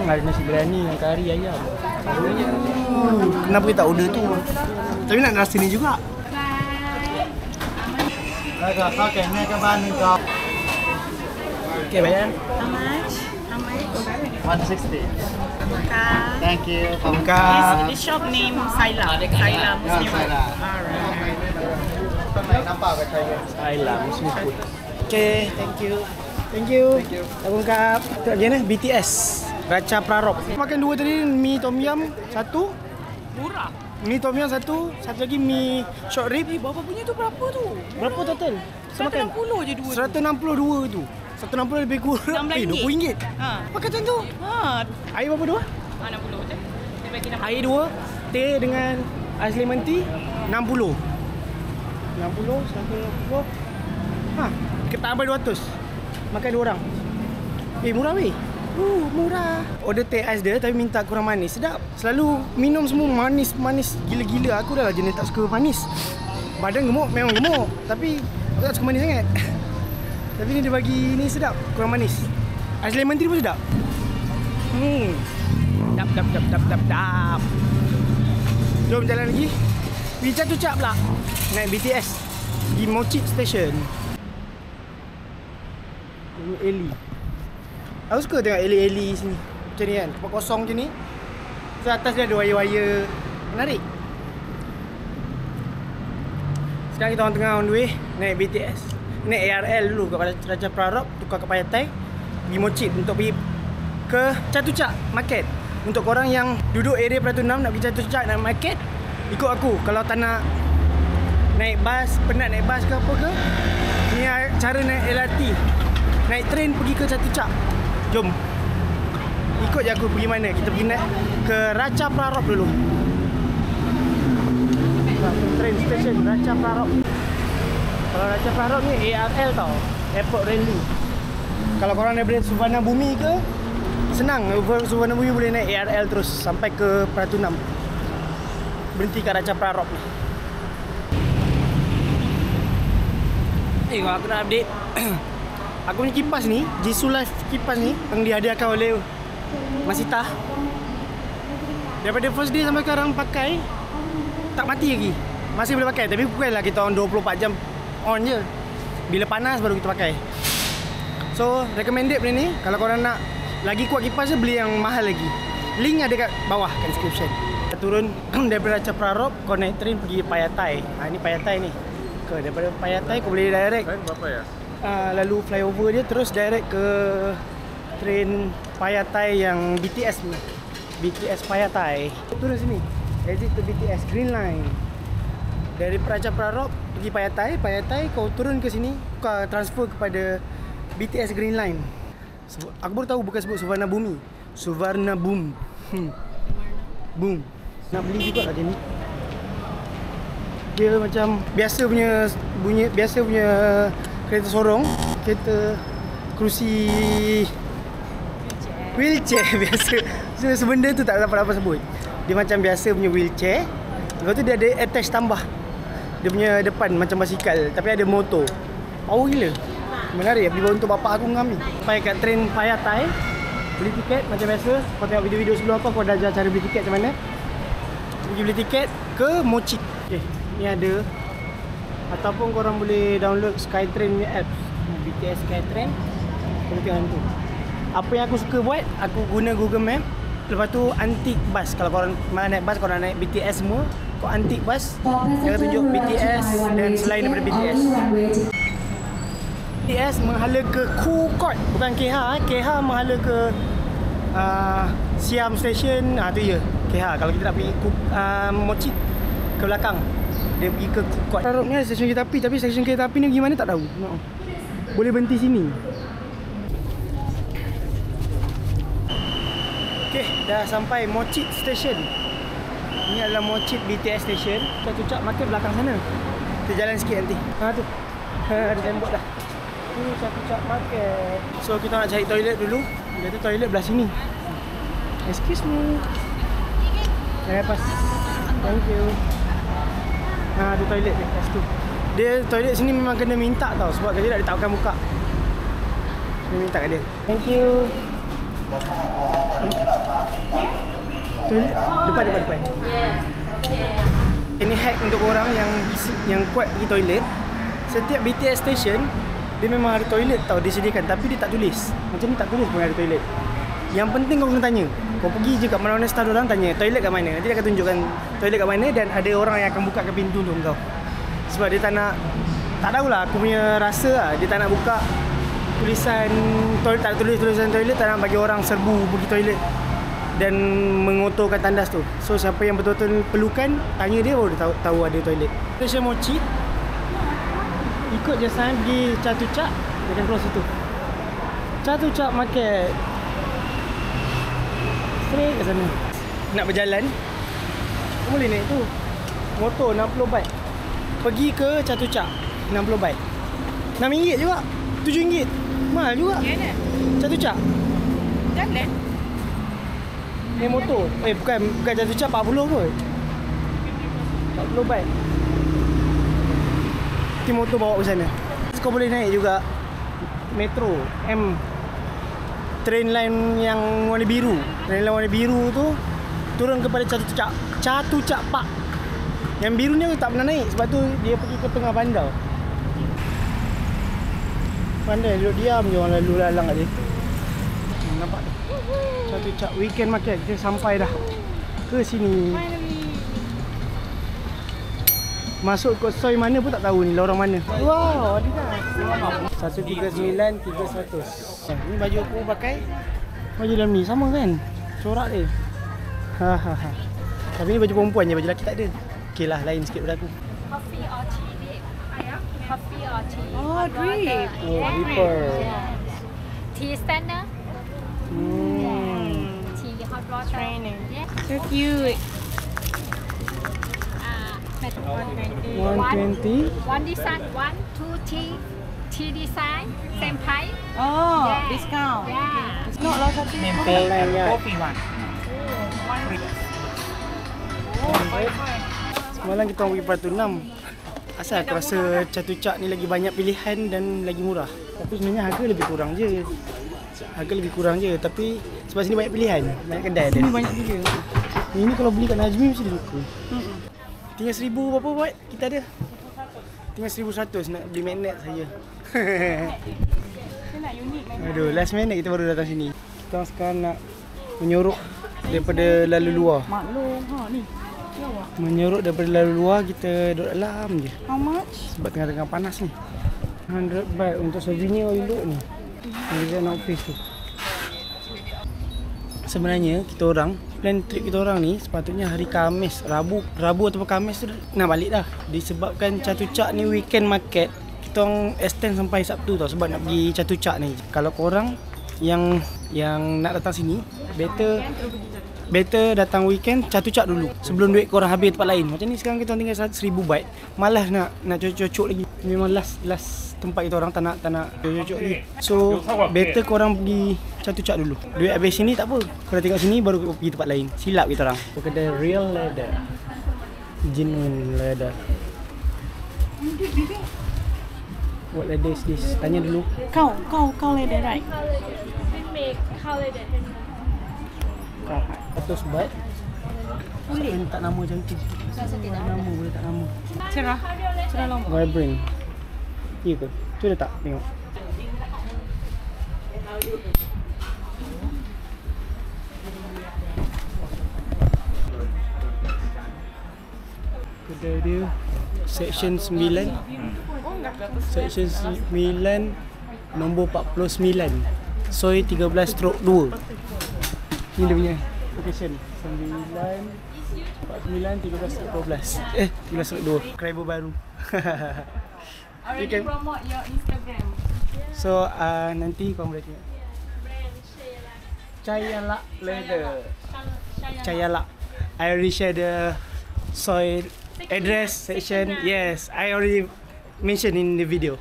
Ada nasi biryani dengan kari ayam. Kenapa kita tak order tu? Tapi nak rasa ni juga. Okay, bayar.
How much?
160.
Makan.
Thank you.
Pamukar.
This shop name Saila. Saila Muslim.
Saila.
Alright.
Nampak kat saya.
Thailand Muslim food. Okay, thank you. Thank you. Tak ungkap. Tak macam mana? BTS. Racha Prarok. Makan dua tadi, mi tom yum satu.
Murah.
Mi tom yum satu. Satu lagi mi short rib.
Bapa punya tu berapa tu?
Berapa total? Semakan?
160 je dua.
162 tu. 160 lebih kurang.
RM16.
RM20.
Ha.
Makan macam tu.
Ha.
Air berapa dua?
60 je. Dia bagi 60.
Air dua. Teh dengan ais lemon tea 60. 60, 160. Ha, kita tambah 200. Makan dua orang. Murah weh. Murah. Order teh ais dia tapi minta kurang manis. Sedap. Selalu minum semua manis-manis gila-gila. Aku dah lah jenis tak suka manis. Badan gemuk memang gemuk, tapi aku tak suka manis sangat. Tapi ni dia bagi ni sedap, kurang manis. Ais lemon tea pun sedap. Dap. Jom jalan lagi. Pergi Chatuchak pula. Naik BTS. Di Mochit Station. Ini Eli. Aku suka tengok Eli sini. Macam ni kan. Tempat kosong macam ni. So atas dia ada wire-wire menarik. Sekarang kita orang tengah on the way naik BTS. Naik ARL dulu kat Raja Prarok, tukar ke Payatai, pergi Mochit untuk pergi ke Chatuchak Market. Untuk korang yang duduk area Peratu 6 nak pergi Chatuchak nak market, ikut aku. Kalau tak nak naik bas, penat naik bas ke apa ke, ni cara naik LRT, naik train pergi ke Chatuchak. Jom, ikut je aku pergi mana. Kita pergi naik ke Raja Prarok dulu. Train station Raja Prarok. Kalau Raja Prarok ni ARL tau, Airport Rail Link. Kalau korang daripada Suvarna Bumi ke, senang. Over Suvarna Bumi boleh naik ARL terus sampai ke Peratu 6. Berhenti kat Raja Prarok ni. Kalau aku nak update aku punya kipas ni, Jisoo Life kipas ni yang dihadiahkan oleh Masita. Daripada first day sampai sekarang pakai, tak mati lagi. Masih boleh pakai. Tapi bukanlah kita on 24 jam on je. Bila panas baru kita pakai. So recommended benda ni. Kalau korang nak lagi kuat kipas je, beli yang mahal lagi. Link ada kat bawah kat description. Kita turun daripada Raja Prarok, kau naik train pergi Payatai. Ni Payatai ni. Daripada Payatai kau boleh direct.
Berapa ya?
Lalu flyover dia terus direct ke train Payatai yang BTS ni. BTS Payatai. Turun sini. Exit to BTS Green Line. Dari Raja Prarok pergi Payatai, Payatai kau turun ke sini, kau transfer kepada BTS Green Line. Aku baru tahu bukan sebut Suvarna Bumi, Suvarna Boom. Boom. Nak beli juga kat sini. Dia macam biasa punya kereta sorong, kereta kerusi wheelchair biasa. So sebenda tu tak dapat apa sebut. Dia macam biasa punya wheelchair. Lepas tu dia ada attach tambah. Dia punya depan macam basikal tapi ada motor. Power gila. Menarik. Beli bawa untuk bapak aku dengan Ami. Sampai kat train Payatai, beli tiket macam biasa. Kau tengok video-video sebelum aku dah ajar cara beli tiket macam mana. Pergi beli tiket ke Mochit. Okay, ni ada. Ataupun korang boleh download Skytrain punya apps. BTS Skytrain. Kau tengok tu. Apa yang aku suka buat, aku guna Google Map. Lepas tu antik bus. Kalau korang naik bus, korang naik BTS semua, kau antik bus, dia akan tunjuk BTS dan selain daripada BTS. BTS menghala ke Khu Court, bukan KH. KH menghala ke Siam Station. Tu je KH. Kalau kita nak pergi Mochit ke belakang, dia pergi ke Khu Court. Prarok ni ada stesen kereta api, tapi stesen kereta api ni gimana tak tahu. Boleh berhenti sini. Okay, dah sampai Mochit Station. Ini adalah Mochit BTS Station. Chatuchak Market belakang sana. Kita jalan sikit nanti. Tu. Ada tembok dah. Ini Chatuchak Market. So kita nak cari toilet dulu. Dia tu toilet belah sini. Excuse me. Saya pas. Thank you. Tu toilet dia kat situ. Dia toilet sini memang kena minta tau. Sebab kalau dia tak akan buka. Dia minta kat dia. Thank you. Toilet depan. Ini hack untuk orang yang kuat pergi toilet. Setiap BTS station dia memang ada toilet tau disediakan, tapi dia tak tulis. Macam ni tak tulis pun ada toilet. Yang penting kau kena tanya. Kau pergi je kat mana-mana staff orang tanya toilet kat mana. Nanti dia akan tunjukkan toilet kat mana dan ada orang yang akan buka ke pintu untuk kau. sebab dia tak nak, tak tahulah aku punya rasa lah, dia tak nak buka tulisan toilet, tak tulis tulisan toilet, tak nak bagi orang serbu pergi toilet dan mengotorkan tandas tu. So siapa yang betul-betul perlukan, tanya dia baru dia tahu ada toilet. Special mochi. Ikut je sign pergi Chatuchak, dia akan cross situ. Chatuchak Market. Straight ke sana. Nak berjalan, boleh naik tu. Motor 60 baht. Pergi ke Chatuchak 60 baht. RM6 juga. RM7. Mahal juga.
Ya ni.
Chatuchak.
Jalan.
Naik motor. Bukan Chatuchak 40 kot. 40 baht. Nanti motor bawa ke sana. Kau boleh naik juga metro train line yang warna biru. Train line warna biru tu turun kepada Chatuchak Park. Yang biru ni aku tak pernah naik sebab tu dia pergi ke tengah bandar. Pandai duduk diam je orang lalu lalang kat dia. Nampak tu. Chatuchak Weekend Market. Kita sampai dah ke sini. Masuk kot soy mana pun tak tahu ni, lorong mana. Wow, Adidas. 139 300. Ni baju aku pakai. Baju dalam ni sama kan? Corak dia. Hahaha. Tapi ni baju perempuan je, baju lelaki tak ada. Okey lah, lain sikit pada aku.
Coffee or tea dip? Coffee or tea?
Oh, drip.
Oh, dripper.
Tea standard? Tea hot water?
Training.
Yeah.
So cute.
120.
One design, 1, 2 tea design, same price.
Oh,
Yeah.
discount.
Yeah.
It's not lots of things.
Coffee one.
Semalam kita orang pergi Pratu 6. Asal aku rasa Chatuchak ni lagi banyak pilihan dan lagi murah. Tapi sebenarnya harga lebih kurang je. Harga lebih kurang je. Tapi sebab sini banyak pilihan, banyak kedai ada.
Ini banyak gila.
Ini kalau beli kat Najmi mesti dia suka. Tinggal 1000 berapa buat kita ada? Tinggal 1100 nak beli magnet saja.
Dia nak unik memang.
Aduh, last minute kita baru datang sini. Kita orang sekarang nak menyorok daripada lalu luar.
Maklum, ni.
Menyorok daripada lalu luar, kita duduk dalam je.
How much?
Sebab tengah-tengah panas ni. 100 baht untuk souvenir elok ni. Design outfit tu. Sebenarnya kita orang plan trip kita orang ni sepatutnya hari Khamis, Rabu ataupun Khamis tu nak balik dah. Disebabkan Chatuchak ni weekend market, kita orang extend sampai Sabtu tau sebab nak pergi Chatuchak ni. Kalau korang yang nak datang sini, better datang weekend Chatuchak dulu sebelum duit korang habis tempat lain. Macam ni sekarang kita tinggal 1000 baht. Malas nak cocok lagi. Memang last tempat kita orang tak nak cocok lagi. So better korang pergi Chatuchak dulu. Duit habis sini tak apa. Korang tengok sini baru pergi tempat lain. Silap kita orang. Kedai Real Leather. Genuine leather. What leather is this? Tanya dulu.
Kau leather, right?
Ah, 100 baht. Boleh tak nama macam tu. Nama boleh tak nama.
Cerah lambak.
Vibrant. Ya ke? Tu dah tak? Tengok. Kedai dia Section 9. Section 9 nombor 49. Soy 13/2. Ni dia punya location. 9 49 13/12. 13/2. Subscriber baru.
Already promote your Instagram.
So nanti korang boleh tengok Chayalak Leather. Chayalak. I already share the soy address section. Yes, I already mention in the video.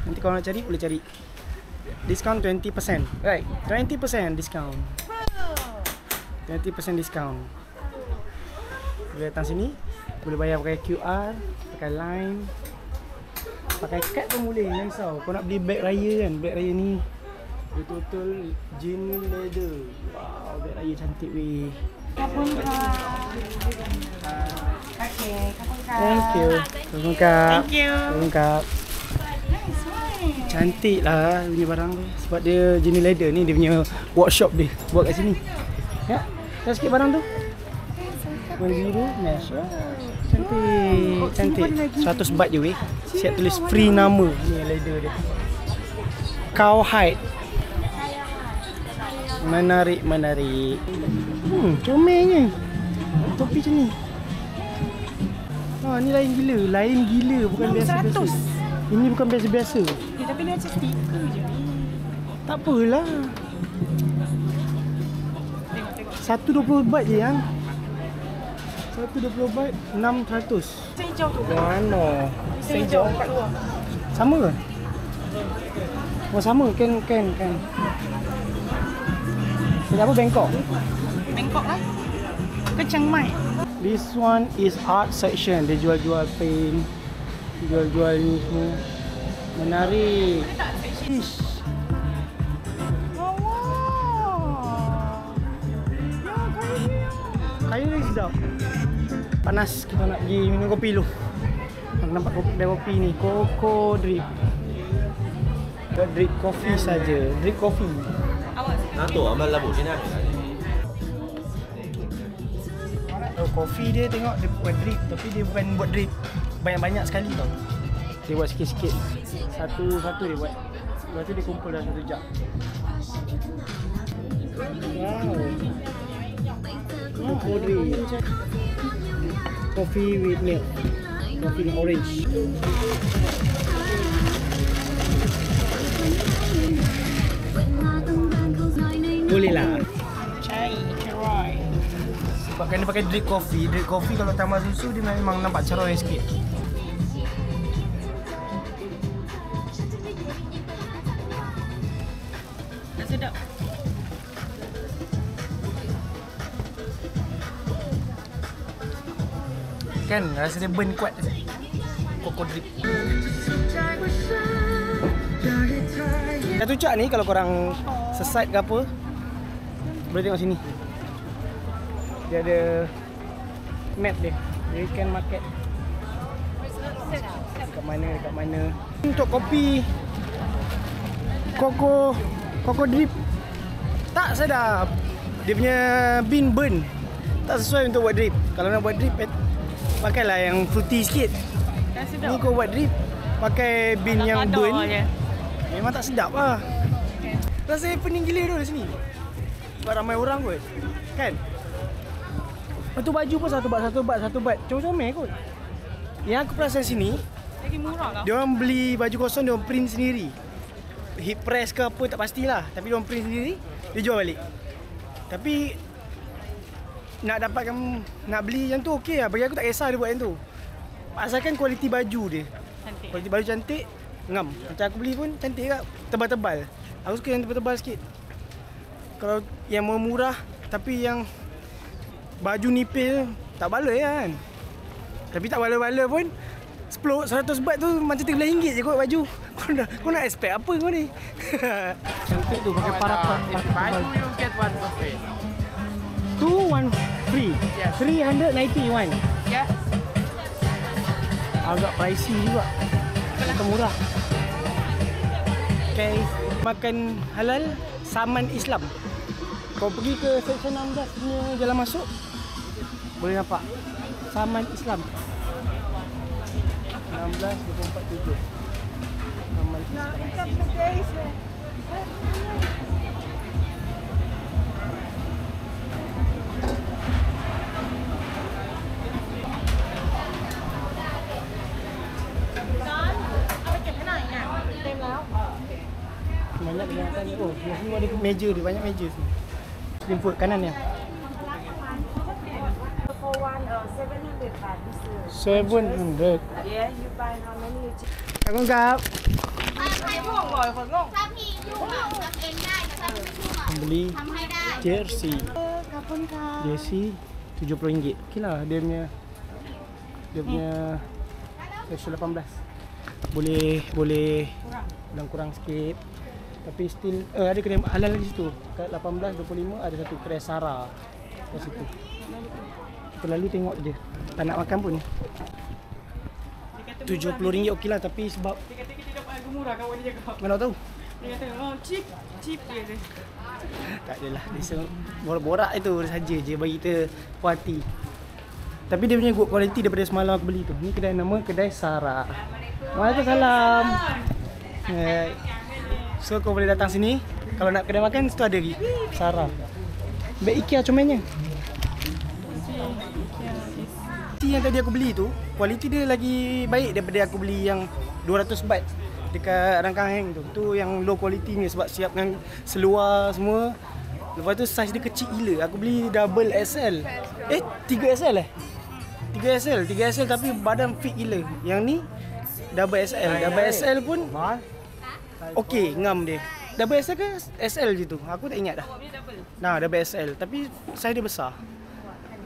Nanti korang nak cari boleh cari. Discount 20%. Right, 20% discount. 20% discount. Boleh datang sini, boleh bayar pakai QR, pakai Line, pakai kad pun boleh, jangan risau. Kau nak beli beg raya kan, beg raya ni betul-betul genuine leather. Wow, beg raya cantik weh.
Kapun kak. Okay, kapun kak.
Thank you. Kapun kak.
Thank you.
Kapun kak.
Nice one.
Cantik lah punya barang tu. Sebab dia genuine leather ni, dia punya workshop dia buat kat sini. Ya, dah sikit barang tu. biru mesh. Cantik. Cantik. 100 baht je weh. Siap tulis free nama. Ni leather dia. Cowhide. Menarik. Comelnya. Topi macam ni. Ni lain gila. Bukan biasa-biasa. Ini bukan biasa-biasa.
Tapi dia macam stiker je.
Tak apalah. 120 baht je yang. 120 baht 600.
Hijau tu.
Mana?
Hijau kat luar.
Sama ke? Oh sama, kan. Ini apa Bangkok?
Bangkok lah. Ke Chiang Mai.
This one is art section. Dia jual-jual paint. Jual-jual ni semua. Menarik. Ish. Kayu ni sedap. Panas, kita nak pergi minum kopi dulu. Aku nampak kopi ni, Coco Drip. Drip coffee saja. Drip coffee.
Nato amal labu sini.
Oh, kopi dia tengok dia buat drip, tapi dia bukan buat drip banyak-banyak sekali tau. Dia buat sikit-sikit. Satu-satu dia buat. Lepas tu dia kumpul dalam satu jug. Wow. Coco drip. Coffee with milk. Coffee with orange. Boleh lah.
Chai, cerai.
Sebabkan dia pakai drip coffee. Drip coffee kalau tambah susu dia memang nampak cerai sikit.
Dah sedap.
Kan rasa dia burn kuat. Coco drip. Satu cak ni kalau korang sesat ke apa, boleh tengok sini. Dia ada map dia. You can market dekat mana. Untuk kopi Coco drip tak sedap. Dia punya bean burn. Tak sesuai untuk buat drip. Kalau nak buat drip pakailah yang fruity sikit.
Dah sedap.
Ni kau buat drip pakai bean yang burn
je.
memang tak sedap lah. Rasa pening gila tu di sini. Sebab ramai orang kot. Kan? Lepas tu baju pun satu bat. Comel kot. Yang aku perasan sini,
Lagi murah lah.
dia orang beli baju kosong, dia orang print sendiri. Hip press ke apa tak pastilah, tapi dia orang print sendiri, dia jual balik. Tapi nak beli yang tu okey lah. Bagi aku tak kisah dia buat yang tu. Asalkan kualiti baju dia.
Cantik.
Kualiti baju cantik, ngam. Macam aku beli pun cantik kat, tebal-tebal. Aku suka yang tebal-tebal sikit. Kalau yang murah tapi yang baju nipis tak baloi kan. Tapi tak bala-bala pun 100 baht tu macam RM13 je kot baju. Kau nak expect apa kau ni? Cantik tu pakai parapan.
Baju you get one for free.
2 1 free.
Yes.
391.
Ya.
Agak pricey juga. Agak murah. Okay. Makan halal Saman Islam. Kau pergi ke section 16 punya jalan masuk, boleh nampak Saman Islam. 16.247. Saman Islam. Banyak binatang ni. Oh, sini ada meja dia, banyak meja sini. Slim food kanan ya. 700.
Yeah, you buy how many?
Cảm ơn Cáp.
ถ้าพี่ยุ่งอะทำเองได้แต่ถ้าพี่ยุ่งอะ
Beli
ทำให้ได้
jersey.
ขอบคุณค่ะ
Jersey RM70. Okey lah, dia punya version 18. Boleh kurang sikit. Tapi still ada kedai halal di situ. Kat 18.25 ada satu kedai Sara kat situ. Kita lalu tengok je. Tak nak makan pun. RM70 okey lah, tapi sebab
Dia kata kita dapat harga murah, kawan dia cakap.
mana tahu.
Dia kata, oh cheap dia kata.
Tak adalah. Dia borak-borak itu saja je bagi kita puas hati. Tapi dia punya good quality daripada semalam aku beli tu. Ni kedai nama kedai Sarah. Waalaikumsalam. So kau boleh datang sini. Kalau nak kedai makan, situ ada lagi Sarah. Baik IKEA comelnya. Yang tadi aku beli tu, kualiti dia lagi baik daripada aku beli yang 200 baht dekat Rangkang Heng tu. Tu yang low quality ni sebab siapkan seluar semua. Lepas tu saiz dia kecil gila. Aku beli double XL. 3XL 3XL tapi badan fit gila. Yang ni double XL. Double XL pun okey, ngam dia. Double XL ke SL je tu? Aku tak ingat dah. Nah, double XL tapi saiz dia besar.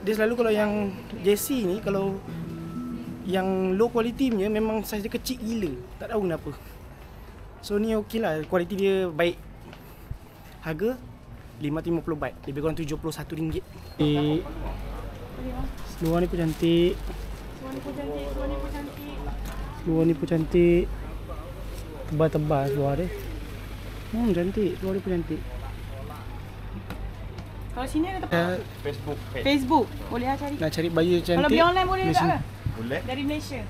Dia selalu kalau yang JC ni, kalau yang low quality punya memang saiz dia kecil gila. Tak tahu kenapa. So ni okey lah, kualiti dia baik. Harga 550 baht, lebih kurang RM71. Seluar ni pun cantik. Seluar ni pun cantik. Tebal-tebal seluar dia. Cantik, seluar dia pun cantik.
Kalau sini ada tempat Facebook. Boleh lah cari.
Nak cari baju cantik.
Kalau beli online boleh tak ke?
Boleh.
Dari Malaysia.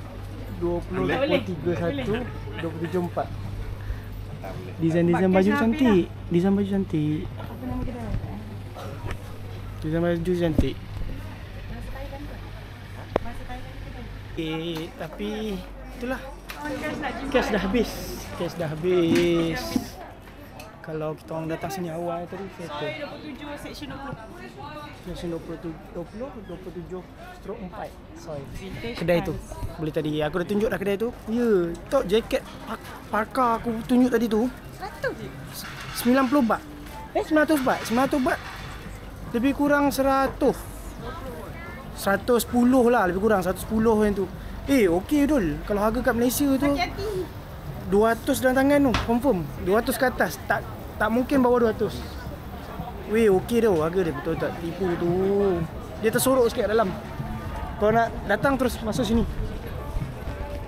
20, 21, 27, 4. Design baju cantik. Design baju cantik.
Apa nama kedai?
Design baju cantik. Tapi itulah. Cash dah habis. Kalau kita orang datang sini awal tadi settle.
27 section 20.
Section 27/4. Sorry. Kedai tu. Boleh tadi aku dah tunjuk dah kedai tu. Ya, tok jaket parka aku tunjuk tadi tu. 90 baht. 900 baht. 900 baht. Lebih kurang 100. 110 lah, lebih kurang 110 yang tu. Okey Dul. Kalau harga kat Malaysia tu 200 dalam tangan tu, confirm. 200 ke atas. Tak mungkin bawah 200. Weh, okey dah harga dia, betul tak tipu tu. Dia tersorok sikit dalam. Kau nak datang terus masuk sini.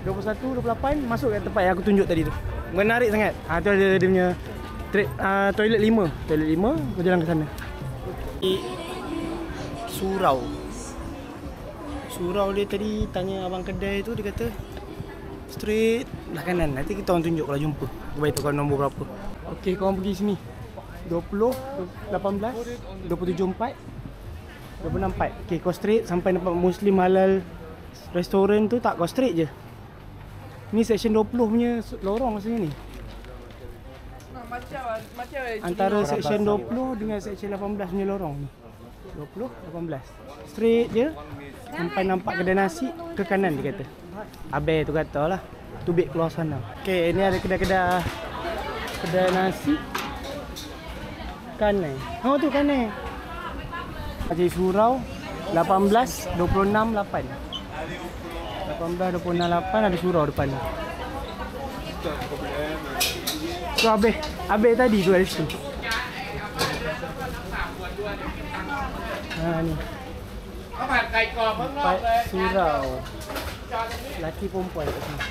21, 28 masuk kat tempat yang aku tunjuk tadi tu. Menarik sangat. Tu ada dia punya toilet 5. Toilet 5, kau jalan ke sana. Surau dia tadi tanya abang kedai tu, dia kata straight belah kanan. Nanti kita orang tunjuk kalau jumpa. Aku bagi tahu kau nombor berapa. Okey, kau orang pergi sini. 20, 18, 27, 4, 26, 4. Okey, kau straight sampai nampak Muslim Halal restoran tu, tak kau straight je. Ni section 20 punya lorong rasanya ni. Antara section 20 dengan section 18 punya lorong ni. 20, 18. Straight je sampai nampak kedai nasi ke kanan dia kata. Abang tu kata lah. Tubik keluar sana. Okey, ni ada kedai nasi. Kanan. Tu kanan. Haji Surau 18, 26, 8. 18, 26, 8 ada surau depan ni. So Abang tadi tu ada situ. Ni. Empat surau. Laki perempuan kat sini.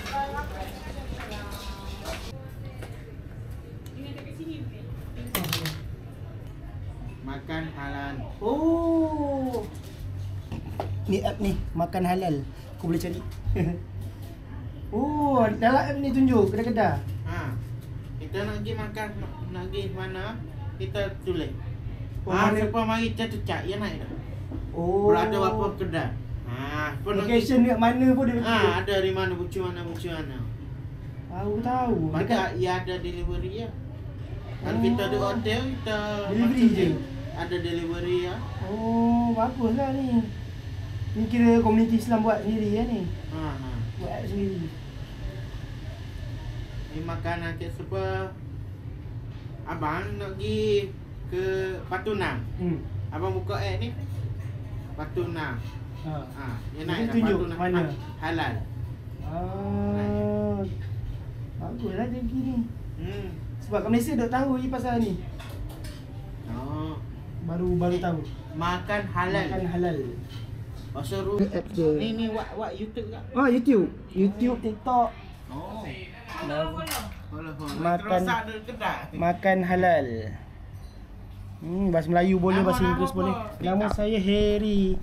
Makan halal.
Oh. Ni app ni, makan halal. Aku boleh cari. Oh, dalam app ni tunjuk kedai-kedai.
Kita nak pergi makan, nak pergi mana, kita tulis.
Mana?
Siapa mari kita cek, ya naik dah.
Oh.
Berada apa kedai.
Location dekat mana pun dia tunjuk.
Ada di mana, bucu mana.
Tahu.
Dekat ya ada delivery ya. Kan kita di hotel, kita
Delivery je.
Ada delivery ya.
Oh, baguslah ni. Ni kira komuniti Islam buat sendiri ya ni. Buat app sendiri.
Ni makanan ke siapa? Abang nak pergi ke Patuna. Abang buka app ni. Patuna. Dia naik
tunjuk
Patuna.
mana?
Halal.
Baguslah dia pergi ni. Sebab kat Malaysia dok tahu je pasal ni. Baru tahu.
Makan halal.
Makan halal.
Pasal
App dia.
ni buat YouTube tak?
YouTube, TikTok. Makan halal. Bahasa Melayu boleh, bahasa Inggeris boleh. Nama saya Harry.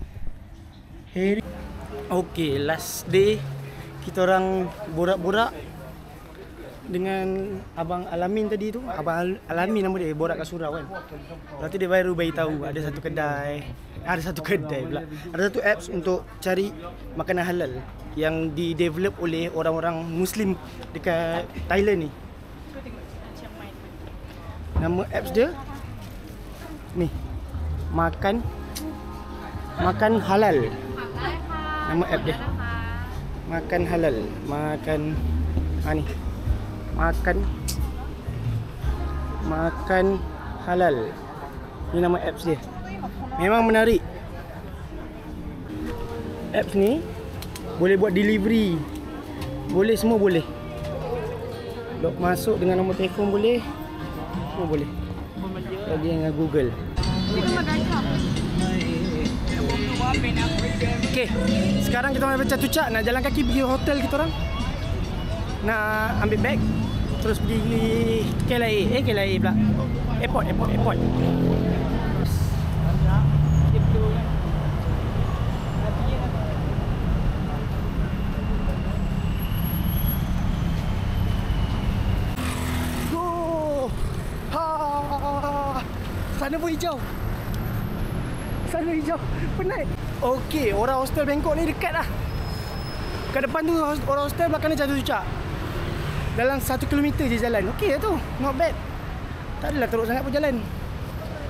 Okay, last day kita orang borak-borak dengan Abang Alamin tadi tu. Abang Alamin nama dia, borak kat surau kan. Lepas tu dia baru bagi tahu ada satu kedai pula. Ada satu apps untuk cari makanan halal yang di-develop oleh orang-orang Muslim dekat Thailand ni. Nama apps dia ni, Makan Halal. Nama app dia Makan Halal. Ni Makan Halal. Ni nama apps dia. Memang menarik. Apps ni boleh buat delivery. Boleh, semua boleh. Log masuk dengan nombor telefon boleh. Semua boleh. Lagi dengan Google. Okay, sekarang kita nak Chatuchak, nak jalan kaki pergi hotel kita orang. Nak ambil beg, terus pergi KLIA. KLIA pula. Airport. Go! Sana pun hijau. Penat. Okey, orang hostel Bangkok ni dekat lah. Kat depan tu orang hostel, belakang ni Chatuchak. Dalam 1 kilometer je jalan. Okey lah tu, not bad. Tak adalah teruk sangat pun jalan.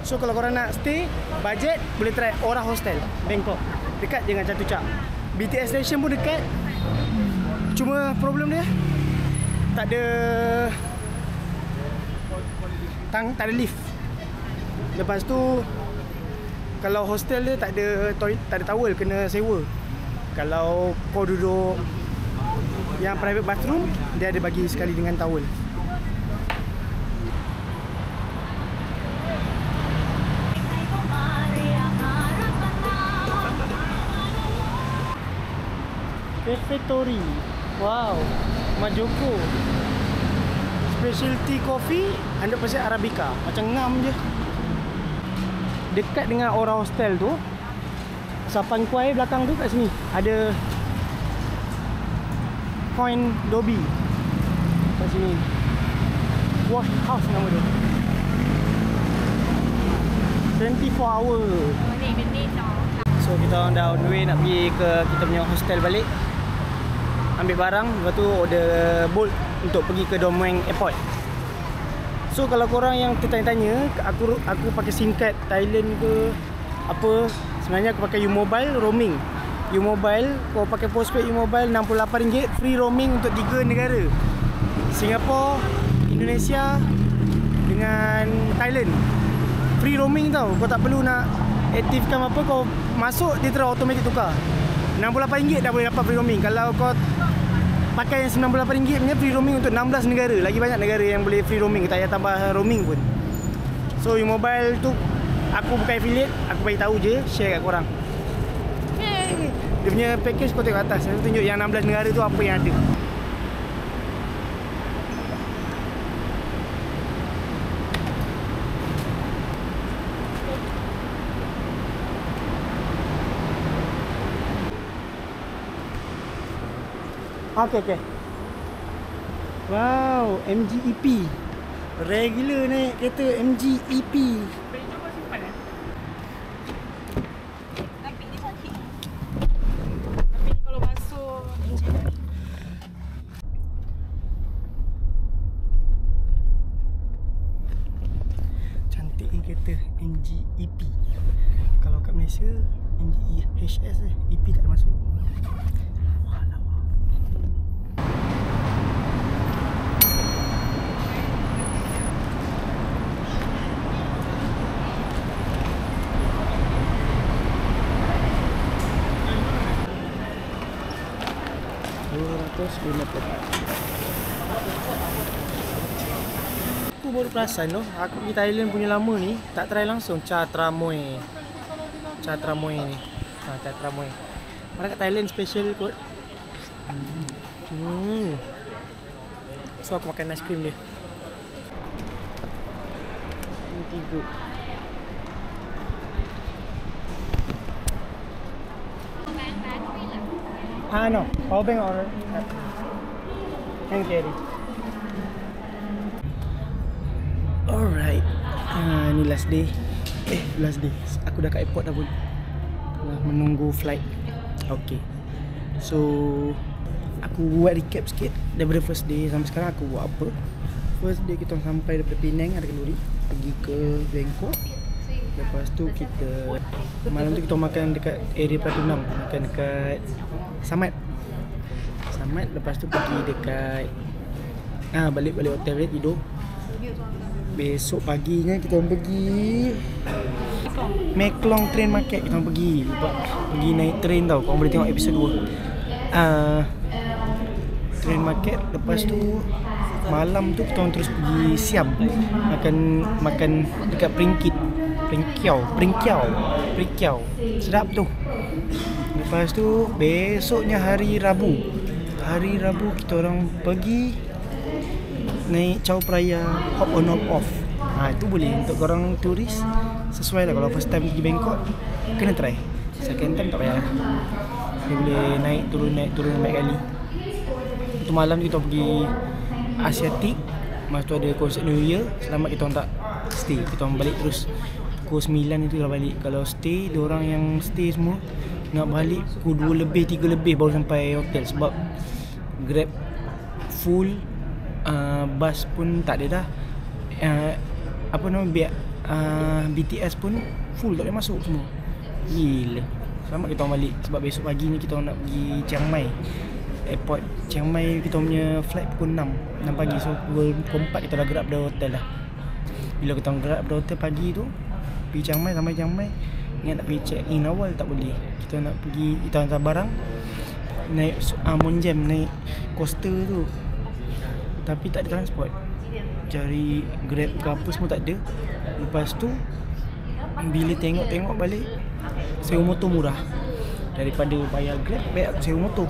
So kalau korang nak stay budget, boleh try Aura Hostel Bangkok. Dekat je dengan Chatuchak. BTS station pun dekat. Cuma problem dia tak ada lift. Lepas tu kalau hostel dia tak ada towel, kena sewa. Kalau kau duduk yang private bathroom, dia ada bagi sekali dengan towel. Cafetori. Wow, Majoko. Specialty coffee 100% Arabica. Macam ngam je. Dekat dengan Aura Hostel tu, Sapan Kuai belakang tu kat sini ada Coin Lobby. Kat sini Wash House nama dia. 24 hour. So kita orang dah on the way nak pergi ke kita punya hostel balik. Ambil barang, lepas tu order Bolt untuk pergi ke Don Mueang Airport. So kalau korang yang tertanya-tanya, aku pakai SIM card Thailand ke apa, sebenarnya aku pakai U-Mobile roaming. U-Mobile, kau pakai postpaid U-Mobile RM68 free roaming untuk 3 negara. Singapura, Indonesia dengan Thailand. Free roaming tau. Kau tak perlu nak aktifkan apa, kau masuk dia terus automatik tukar. RM68 dah boleh dapat free roaming. Kalau kau pakai yang RM98 punya free roaming untuk 16 negara. Lagi banyak negara yang boleh free roaming, tak payah tambah roaming pun. So U-Mobile tu aku bukan affiliate, aku bagi tahu je, share kat korang. Dia punya package kau tengok atas, dia tunjuk yang 16 negara tu apa yang ada. Okay. Wow, MG-EP. Regular naik kereta MG-EP.
Tapi ni cantik. Tapi ni kalau basuh enjin ni.
Cantik ni kereta MG-EP. Kalau kat Malaysia MG-HS EP tak ada masuk. Aku baru perasan tu, aku pergi Thailand punya lama ni tak try langsung Chatramoy ni. Chatramoy. Mana kat Thailand special kot. So aku makan ice cream dia. Ini 3. No. Power bank or hand carry. Alright. Ni last day. Last day. Aku dah kat airport dah pun. Tengah menunggu flight. Okay. So aku buat recap sikit daripada first day sampai sekarang aku buat apa. First day kita sampai daripada Penang ada kenduri pergi ke Bangkok. Lepas tu kita malam tu kita makan dekat area Pratunam, makan dekat Samat. Lepas tu pergi dekat balik hotel dia tidur. Besok paginya kita pergi Meklong Train Market. Kita pergi naik train tau. Korang boleh tengok episod 2 Train Market. Lepas tu malam tu kita terus pergi Siam, makan dekat Pringkiau. Sedap tu. Lepas tu besoknya hari Rabu kita orang pergi naik Chao Phraya hop on hop off. Itu boleh untuk korang turis, sesuai lah. Kalau first time pergi Bangkok kena try, second time tak payah. Dia boleh naik turun banyak kali. Itu malam kita pergi Asiatic. Masa tu ada konsert New Year. Selamat kita orang tak stay, kita orang balik terus pukul 9 itu dah balik. Kalau stay, diorang yang stay semua nak balik pukul 2 lebih 3 lebih baru sampai hotel. Sebab Grab full, bus pun tak ada dah, BTS pun full, tak boleh masuk semua. Gila. Selamat kita orang balik. Sebab besok pagi ni kita orang nak pergi Chiang Mai. Airport Chiang Mai kita punya flight pukul 6 pagi. So pukul 4 kita dah gerak dari hotel lah. Bila kita gerak dari hotel pagi tu pergi Chiang Mai, sampai Chiang Mai ingat nak pergi check in awal tak boleh. Kita nak pergi, kita hantar barang naik Monjam, naik coaster tu. Tapi tak ada transport. Cari Grab ke apa semua tak ada. Lepas tu bila tengok balik, sewa motor murah. Daripada bayar Grab, baik aku sewa motor.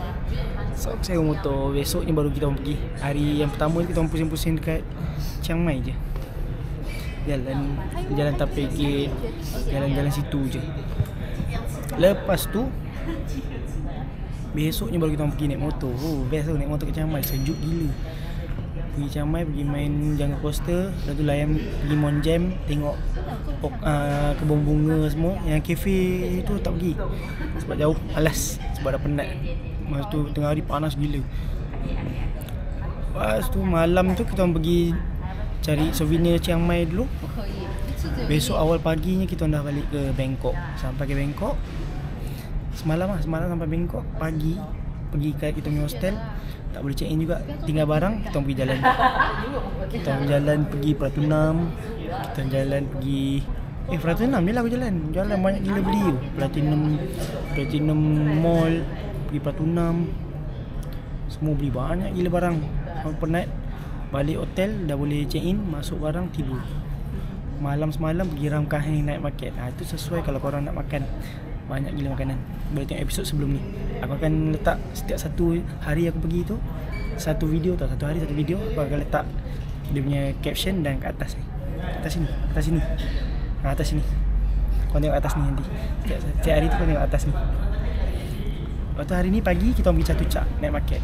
So aku sewa motor. Besoknya baru kita orang pergi. Hari yang pertama kita orang pusing-pusing dekat Chiang Mai je. Jalan Taipei Gate, jalan-jalan situ je. Lepas tu besoknya baru kita orang pergi naik motor. Best tu naik motor ke Chiang Mai, sejuk gila. Pergi Chiang Mai, pergi main jungle coaster. Lepas tu layan pergi Monjam, tengok kebun bunga semua. Yang kafe tu tak pergi sebab jauh, malas, sebab dah penat. Masa tu tengah hari panas gila. Lepas tu malam tu kita orang pergi cari souvenir Chiang Mai dulu. Besok awal paginya kita dah balik ke Bangkok. Sampai ke Bangkok semalam sampai Bangkok. Pagi pergi kat kita punya hostel, tak boleh check in juga, tinggal barang. Kita pergi jalan. Kita jalan pergi Pratunam. Kita jalan pergi Pratunam je lah aku jalan banyak gila beli tu. Platinum Mall, pergi Pratunam, semua beli banyak gila barang. Sampai penat. Balik hotel dah boleh check in, masuk barang, tidur. Malam semalam pergi Ramkahing night market. Itu sesuai kalau korang nak makan banyak gila makanan. Boleh tengok episod sebelum ni. Aku akan letak setiap satu hari aku pergi tu satu video tau. Satu hari satu video. Aku akan letak dia punya caption dan kat atas ni. Atas sini. Atas sini. Kau tengok atas ni nanti. Setiap hari tu kau tengok atas ni. Lepas tu hari ni pagi kita pergi Chatuchak night market.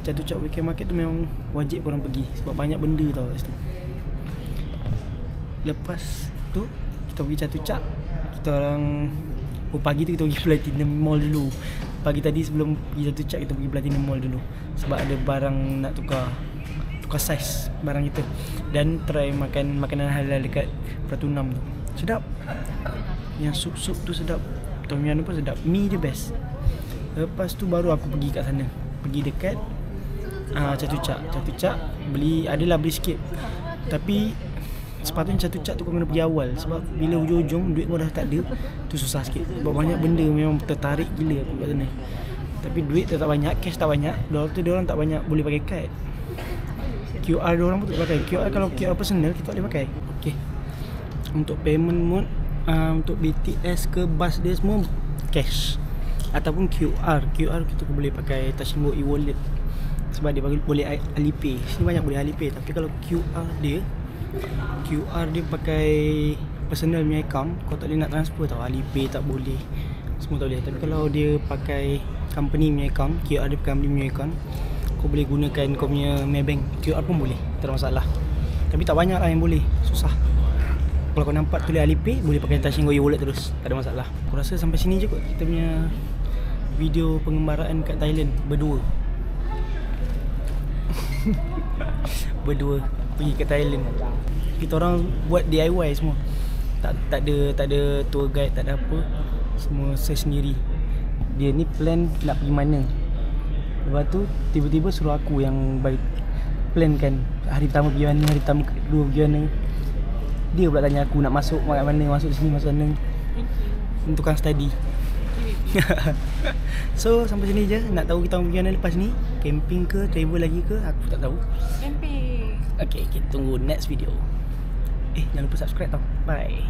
Chatuchak weekend market tu memang wajib korang pergi sebab banyak benda tau kat situ. Lepas tu kita pergi Chatuchak. Kita orang pagi tu kita pergi Platinum Mall dulu. Pagi tadi sebelum pergi Chatuchak kita pergi Platinum Mall dulu sebab ada barang nak tukar saiz barang kita. Dan try makan makanan halal dekat Pratunam tu. Sedap. Yang sup-sup tu sedap. Tom yum pun sedap. Mi dia best. Lepas tu baru aku pergi kat sana. Pergi dekat Chatuchak beli sikit. Tapi sepatutnya Chatuchak tu kau kena pergi awal sebab bila hujung-hujung duit kau dah tak ada, tu susah sikit. Sebab banyak benda memang tertarik gila aku kat sana. Tapi duit tak banyak, cash tak banyak. Diorang tak banyak boleh pakai kad. QR diorang pun tak pakai. Kalau QR personal kita tak boleh pakai. Okey. Untuk payment mode untuk BTS ke bus dia semua cash ataupun QR kita boleh pakai Touching e-wallet sebab dia boleh Alipay. Sini banyak boleh Alipay, tapi kalau QR dia pakai personal punya account, kau tak boleh nak transfer tau. Alipay tak boleh, semua tak boleh. Tapi kalau dia pakai company punya account, QR dia company punya account, kau boleh gunakan kau punya Maybank QR pun boleh, tak ada masalah. Tapi tak banyak lah yang boleh, susah. Kalau kau nampak tulis Alipay, boleh pakai Touch 'n Go e-wallet terus, tak ada masalah. Aku rasa sampai sini je kot kita punya video pengembaraan kat Thailand berdua. Berdua pergi ke Thailand. Kita orang buat DIY semua. Tak ada tour guide, tak ada apa. Semua saya sendiri. Dia ni plan nak pergi mana. Lepas tu tiba-tiba suruh aku yang balik plan kan. Hari pertama pergi mana, hari pertama kedua pergi mana. Dia pula tanya aku nak masuk kat mana, masuk sini, masuk sana. Tukang study. So sampai sini je. Nak tahu kita pergi mana lepas ni? Camping ke, travel lagi ke? Aku tak tahu.
Camping.
Okay, kita tunggu next video. Jangan lupa subscribe tau. Bye.